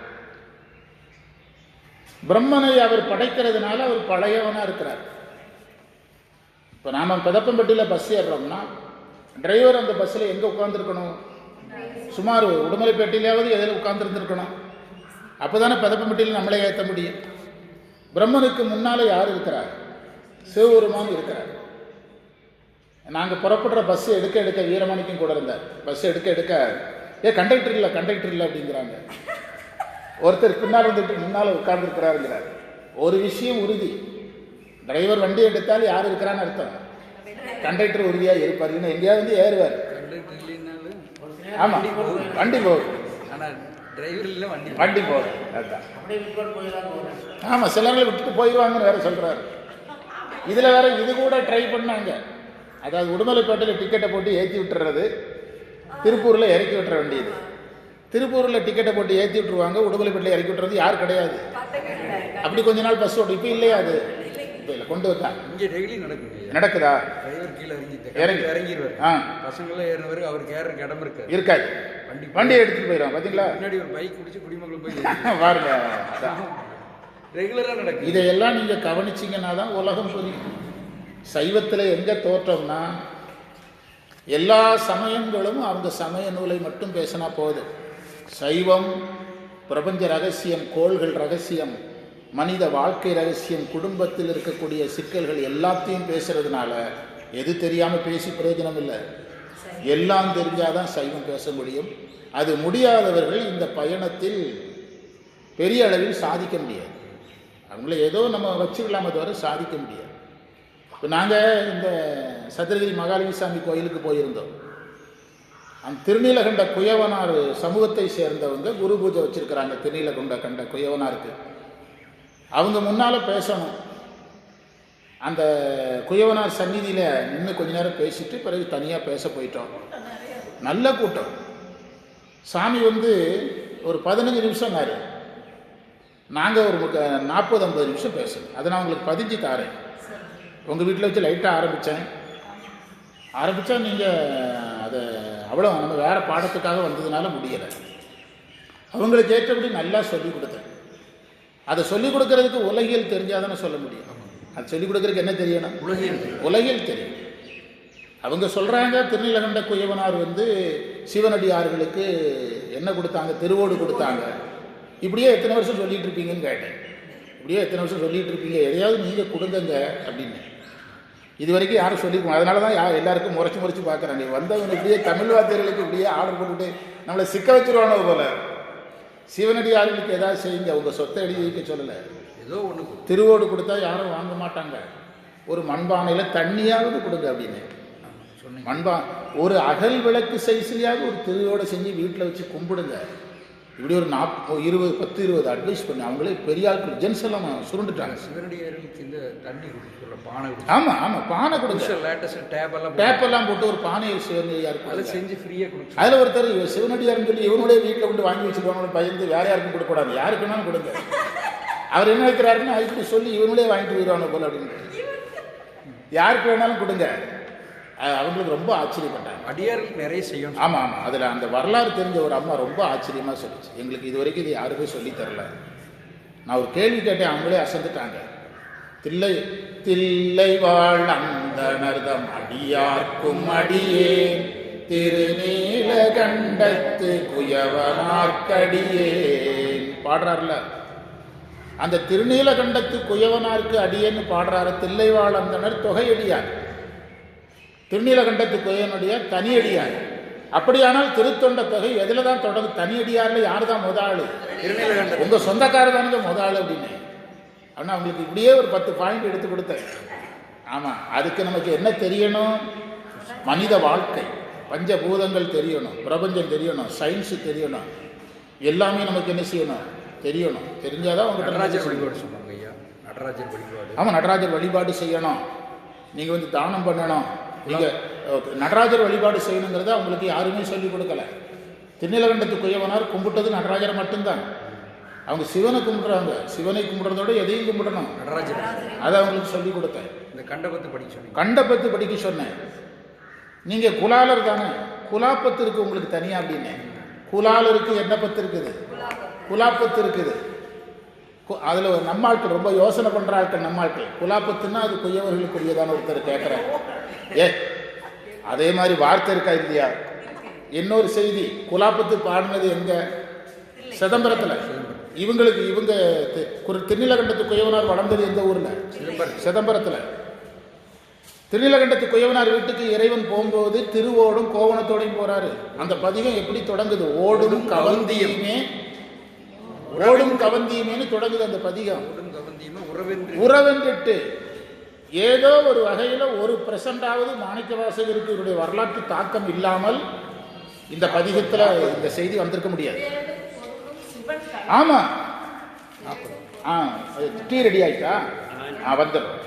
பிரம்மனை அவர் படைக்கிறதுனால அவர் பழையவனா இருக்கிறார். இப்போ நாம பெதப்பம்பட்டியில் பஸ் ஏறுறோம்னா டிரைவர் அந்த பஸ்ஸில் எங்கே உட்காந்துருக்கணும்? சுமார் உடுமலைப்பேட்டையிலாவது எதில் உட்கார்ந்துருந்துருக்கணும். அப்போ தானே பெதப்பம்பட்டியில் நம்மளே ஏற்ற முடியும். பிரம்மனுக்கு முன்னால் யார் இருக்கிறார்? சிவபெருமான் இருக்கிறார். நாங்கள் புறப்படுற பஸ் எடுக்க வீரமணிக்கும் கூட இருந்தார். பஸ் எடுக்க கண்டக்டர் இல்லை அப்படிங்கிறாங்க. ஒருத்தர் பின்னால் வந்துட்டு முன்னால் உட்கார்ந்துருக்கிறாருங்கிறார். ஒரு விஷயம் உறுதி, டிரைவர் வண்டி எடுத்தால் யார் இருக்கிறான்னு அர்த்தம், கண்டக்டர் உறுதியாக இருப்பார். இன்னும் எங்கேயாவது வந்து ஏறுவார். ஆமாம், வண்டி போகும், வண்டி போகும். அதுதான். ஆமாம், சிலர்களை விட்டுட்டு போயிடுவாங்கன்னு வேற சொல்றாரு. இதில் வேற இது கூட ட்ரை பண்ணாங்க. அதாவது உடுமலைப்பேட்டையில் டிக்கெட்டை போட்டு ஏற்றி விட்டுறது, திருப்பூரில் இறக்கி விட்டுற வேண்டியது. திருப்பூரில் டிக்கெட்டை போட்டு ஏற்றி விட்டுருவாங்க, உடுமலைப்பேட்டையில் இறக்கி விட்டுறது யார் கிடையாது. அப்படி கொஞ்ச நாள் பஸ் ஓட்டு. இப்போ இல்லையா? அது இப்போ இல்லை, கொண்டு வந்தா
இங்கே டெய்லி
நடக்குதா?
டிரைவர் கீழே இறங்கிடுவார், பசங்களும் ஏறினவரு அவருக்கு ஏறக்கு இடம்
இருக்காது. வண்டியை எடுத்துட்டு போயிடும். பார்த்தீங்களா?
முன்னாடி ஒரு பைக் பிடிச்சி குடிமக்கள் போய்
பாருங்க,
ரெகுலராக நடக்கும்.
இதையெல்லாம் நீங்கள் கவனிச்சிங்கன்னா தான் உலகம் புரியும். சைவத்தில் எங்கே தோற்றம்னா எல்லா சமயங்களும் அவங்க சமய நூலை மட்டும் பேசினா போதும். சைவம் பிரபஞ்ச ரகசியம், கோள்கள் ரகசியம், மனித வாழ்க்கை ரகசியம், குடும்பத்தில் இருக்கக்கூடிய சிக்கல்கள் எல்லாத்தையும் பேசுறதுனால எது தெரியாமல் பேசி பிரயோஜனம் இல்லை. எல்லாம் தெரிஞ்சாதான் சைவம் பேச முடியும். அது முடியாதவர்கள் இந்த பயணத்தில் பெரிய அளவில் சாதிக்க முடியாது. அவங்கள ஏதோ நம்ம வச்சுக்கலாமே தவிர சாதிக்க முடியாது. இப்போ நாங்கள் இந்த சதுரகிரி மகாலிங்கசாமி கோயிலுக்கு போயிருந்தோம். அந்த திருநீலகண்ட குயவனார் சமூகத்தை சேர்ந்தவங்க குரு பூஜை வச்சுருக்கிறாங்க. திருநீலகண்ட குயவனாருக்கு அவங்க முன்னால் பேசணும். அந்த குயவனார் சந்நிதியில் நின்று கொஞ்ச நேரம் பேசிட்டு பிறகு தனியாக பேச போயிட்டோம். நல்ல கூட்டம். சாமி ஒரு 15 நிமிஷம்னாரு. நாங்கள் ஒரு 40-50 நிமிஷம் பேசணும். அதை நான் உங்களுக்கு பதிஞ்சு தாரேன். உங்கள் வீட்டில் வச்சு லைட்டாக ஆரம்பித்தா நீங்கள் அதை அவ்வளோ நம்ம வேறு பாடத்துக்காக வந்ததுனால முடியலை. அவங்களுக்கு ஏற்றபடி நல்லா சொல்லிக் கொடுத்தேன். அதை சொல்லிக் கொடுக்கறதுக்கு உலகியல் தெரிஞ்சால் தானே சொல்ல முடியும். அது சொல்லிக் கொடுக்கறதுக்கு என்ன தெரியணும்? உலகியல் தெரியும். அவங்க சொல்கிறாங்க, திருநீலகண்ட குயவனார் சிவனடியார்களுக்கு என்ன கொடுத்தாங்க? திருவோடு கொடுத்தாங்க. இப்படியே எத்தனை வருஷம் சொல்லிகிட்டு இருப்பீங்கன்னு கேட்டேன். இப்படியே எத்தனை வருஷம் சொல்லிகிட்டு இருப்பீங்க, எதையாவது நீங்கள் கொடுங்கங்க அப்படின்னு. இது வரைக்கும் யாரும் சொல்லியிருக்கோம். அதனால தான் எல்லாருக்கும் முறைச்சி பார்க்குறாங்க. வந்தவங்க இப்படியே தமிழ் வார்த்தைகளுக்கு இப்படியே ஆர்டர் போட்டுட்டு நம்மளை சிக்க வச்சுருவானோ போல. சிவனடியார்களுக்கு ஏதாவது செய்யுங்க, உங்கள் சொத்தை எழுதி வைக்க சொல்லலை. ஏதோ ஒன்று திருவோடு கொடுத்தா யாரும் வாங்க மாட்டாங்க. ஒரு மண்பானையில் தண்ணியாவது கொடுங்க அப்படின்னு. ஒரு அகல் விளக்கு சைஸ்லையாவது ஒரு திருவோடு செஞ்சு வீட்டில் வச்சு கும்பிடுங்க. இப்படி ஒரு 10-20 அட்வைஸ் பண்ணி அவங்களே பெரிய ஆட்கள் ஜென்ஸ் எல்லாம் சுருண்டுட்டாங்க.
சிவனடியார்களுக்கு இந்த தண்ணி பானை.
ஆமாம், பானை கொடுங்க. டேப் எல்லாம் போட்டு ஒரு பானையை சிவனடியாருக்கு
செஞ்சு ஃப்ரீயாக கொடுங்க.
அதில் ஒருத்தர் சிவனடியார்னு சொல்லி இவனுடைய வீட்டில் கொண்டு வாங்கி வச்சுருவாங்க. பயந்து வேற யாருக்கும் கொடுக்கக்கூடாது, யாருக்குன்னாலும் கொடுங்க. அவர் என்ன வைக்கிறாருன்னு அதுக்கு சொல்லி இவனுடைய வாங்கிட்டு போயிடுவாங்க போல அப்படின்னு. யாருக்கு வேணாலும் கொடுங்க. அவங்களுக்கு ரொம்ப ஆச்சரியப்பட்டாங்க.
அடியார்களுக்கு நிறைய செய்யணும்.
ஆமாம். அதில் அந்த வரலாறு தெரிஞ்ச ஒரு அம்மா ரொம்ப ஆச்சரியமாக சொல்லிச்சு. எங்களுக்கு இது வரைக்கும் இது யாருமே சொல்லி தரல. நான் ஒரு கேள்வி கேட்டேன், அவங்களே அசந்துட்டாங்க. தில்லை வாழ் அந்தணர்தம் அடியார்க்கும் அடியேன், திருநீலகண்டத்து குயவனார்க்கடியேன் பாடுறாருல. அந்த திருநீலகண்டத்து குயவனாருக்கு அடியேன்னு பாடுறாரு. தில்லைவாழ் அந்தணர் தொகையடியார், திருநீலகண்டத்து குயவனுடைய தனியடியார். அப்படியானால் திருத்தொண்ட தொகை எதில் தான் தொடங்கு? தனியடியாரில் யார் தான் முதலாளி? திருநீலகண்டம். உங்கள் சொந்தக்காரர் தானுங்க முதலாளி அப்படின்னு. ஆனால் அவங்களுக்கு இப்படியே ஒரு 10 பாயிண்ட் எடுத்து கொடுத்தேன். ஆமாம், அதுக்கு நமக்கு என்ன தெரியணும்? மனித வாழ்க்கை, பஞ்சபூதங்கள் தெரியணும், பிரபஞ்சம் தெரியணும், சயின்ஸு தெரியணும், எல்லாமே நமக்கு என்ன செய்யணும்? தெரியணும். தெரிஞ்சாதான் உங்கள்கிட்ட
நடராஜர் வழிபாடு சொன்னாங்க ஐயா. நடராஜர் வழிபாடு.
ஆமாம், நடராஜர் வழிபாடு செய்யணும். நீங்கள் தானம் பண்ணணும். நீங்கள் நடராஜர் வழிபாடு செய்யணுங்கிறத அவங்களுக்கு யாருமே சொல்லிக் கொடுக்கல. திருநீலகண்டத்து குயவனார் கும்பிட்டது நடராஜரை மட்டும்தான். அவங்க சிவனை கும்பிட்றாங்க. சிவனை கும்பிட்றதோட எதையும் கும்பிடணும்,
நடராஜர்.
அதை அவங்களுக்கு சொல்லிக் கொடுத்தேன்.
இந்த கண்டபத்து படிக்க சொன்னேன்.
கண்டபத்து படிக்க சொன்னேன். நீங்கள் குலாலர் தானே, குலாப்பத்து இருக்குது உங்களுக்கு தனியாக அப்படின்னு. குலாலருக்கு என்ன பத்து இருக்குது? குலாப்பத்து இருக்குது. அதில் ஒரு நம்மாட்கள் ரொம்ப யோசனை பண்ணுற ஆட்கள் நம்மாட்கள். குலாப்பத்துன்னா அது குயவர்களுக்குரியதான ஒருத்தர் கேட்குறாரு. அதே மாதிரி வார்த்தை இருக்கா இல்லையா? இன்னொரு செய்தி, குலாப்பத்து பாடினது எங்க? சிதம்பரத்தில். இவங்க திருநீலகண்டத்து குயவனார் வளர்ந்தது எந்த ஊரில்? சிதம்பரத்தில். திருநீலகண்டத்து குயவனார் வீட்டுக்கு இறைவன் போகும்போது திருவோடும் கோவணத்தோடையும் போறாரு. அந்த பதிகம் எப்படி தொடங்குது? ஓடும் கவந்தியுமே தொடங்குது அந்த பதிகம். உறவென்றுட்டு ஏதோ ஒரு வகையில் ஒரு பிரசண்டாவது மாணிக்கவாசகருக்கு இவருடைய வரலாற்று தாக்கம் இல்லாமல் இந்த பதிகத்தில் இந்த செய்தி வந்திருக்க முடியாது. ஆமா, டீ ரெடி ஆயிட்டா? வந்துடும்.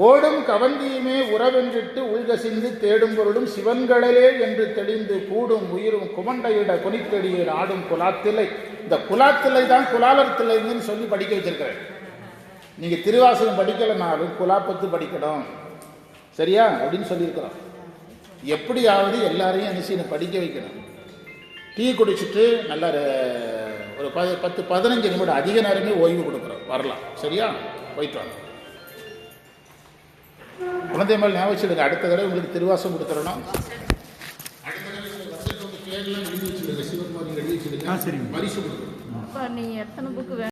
ஓடும் கவந்தியுமே உறவென்றிட்டு உள்கசிந்து தேடும் பொருளும் சிவன்களே என்று தெளிந்து கூடும் உயிரும் குமண்டையிட கொனித்தடியில் ஆடும் குலாத்திலை. இந்த குலாத்திலை தான் குலாலர் தில்லைன்னு சொல்லி படிக்க வச்சிருக்கிறேன். நீங்க திருவாசகம் படிக்கலைனாலும் குலாப்பத்து படிக்கணும், சரியா அப்படின்னு சொல்லியிருக்கிறோம். எப்படியாவது எல்லாரையும் அனுசரித்து படிக்க வைக்கணும். டீ குடிச்சிட்டு நல்லா ஒரு 10-15 நிமிடம் அதிக நேரமே ஓய்வு கொடுக்குறோம், வரலாம், சரியா? போயிட்டு வாங்க. குழந்தை மேல் ஞாபகம் வச்சுடுங்க. அடுத்த தடவை உங்களுக்கு திருவாசகம் கொடுத்துடணும். அடுத்த தடவை வருஷத்துக்கு பேர்லாம் எழுதி வச்சுடுங்க. சிவகுமாரி எழுதி வச்சுடுங்க. பரிசு கொடுக்கணும்.
நீ எத்தனை புக்கு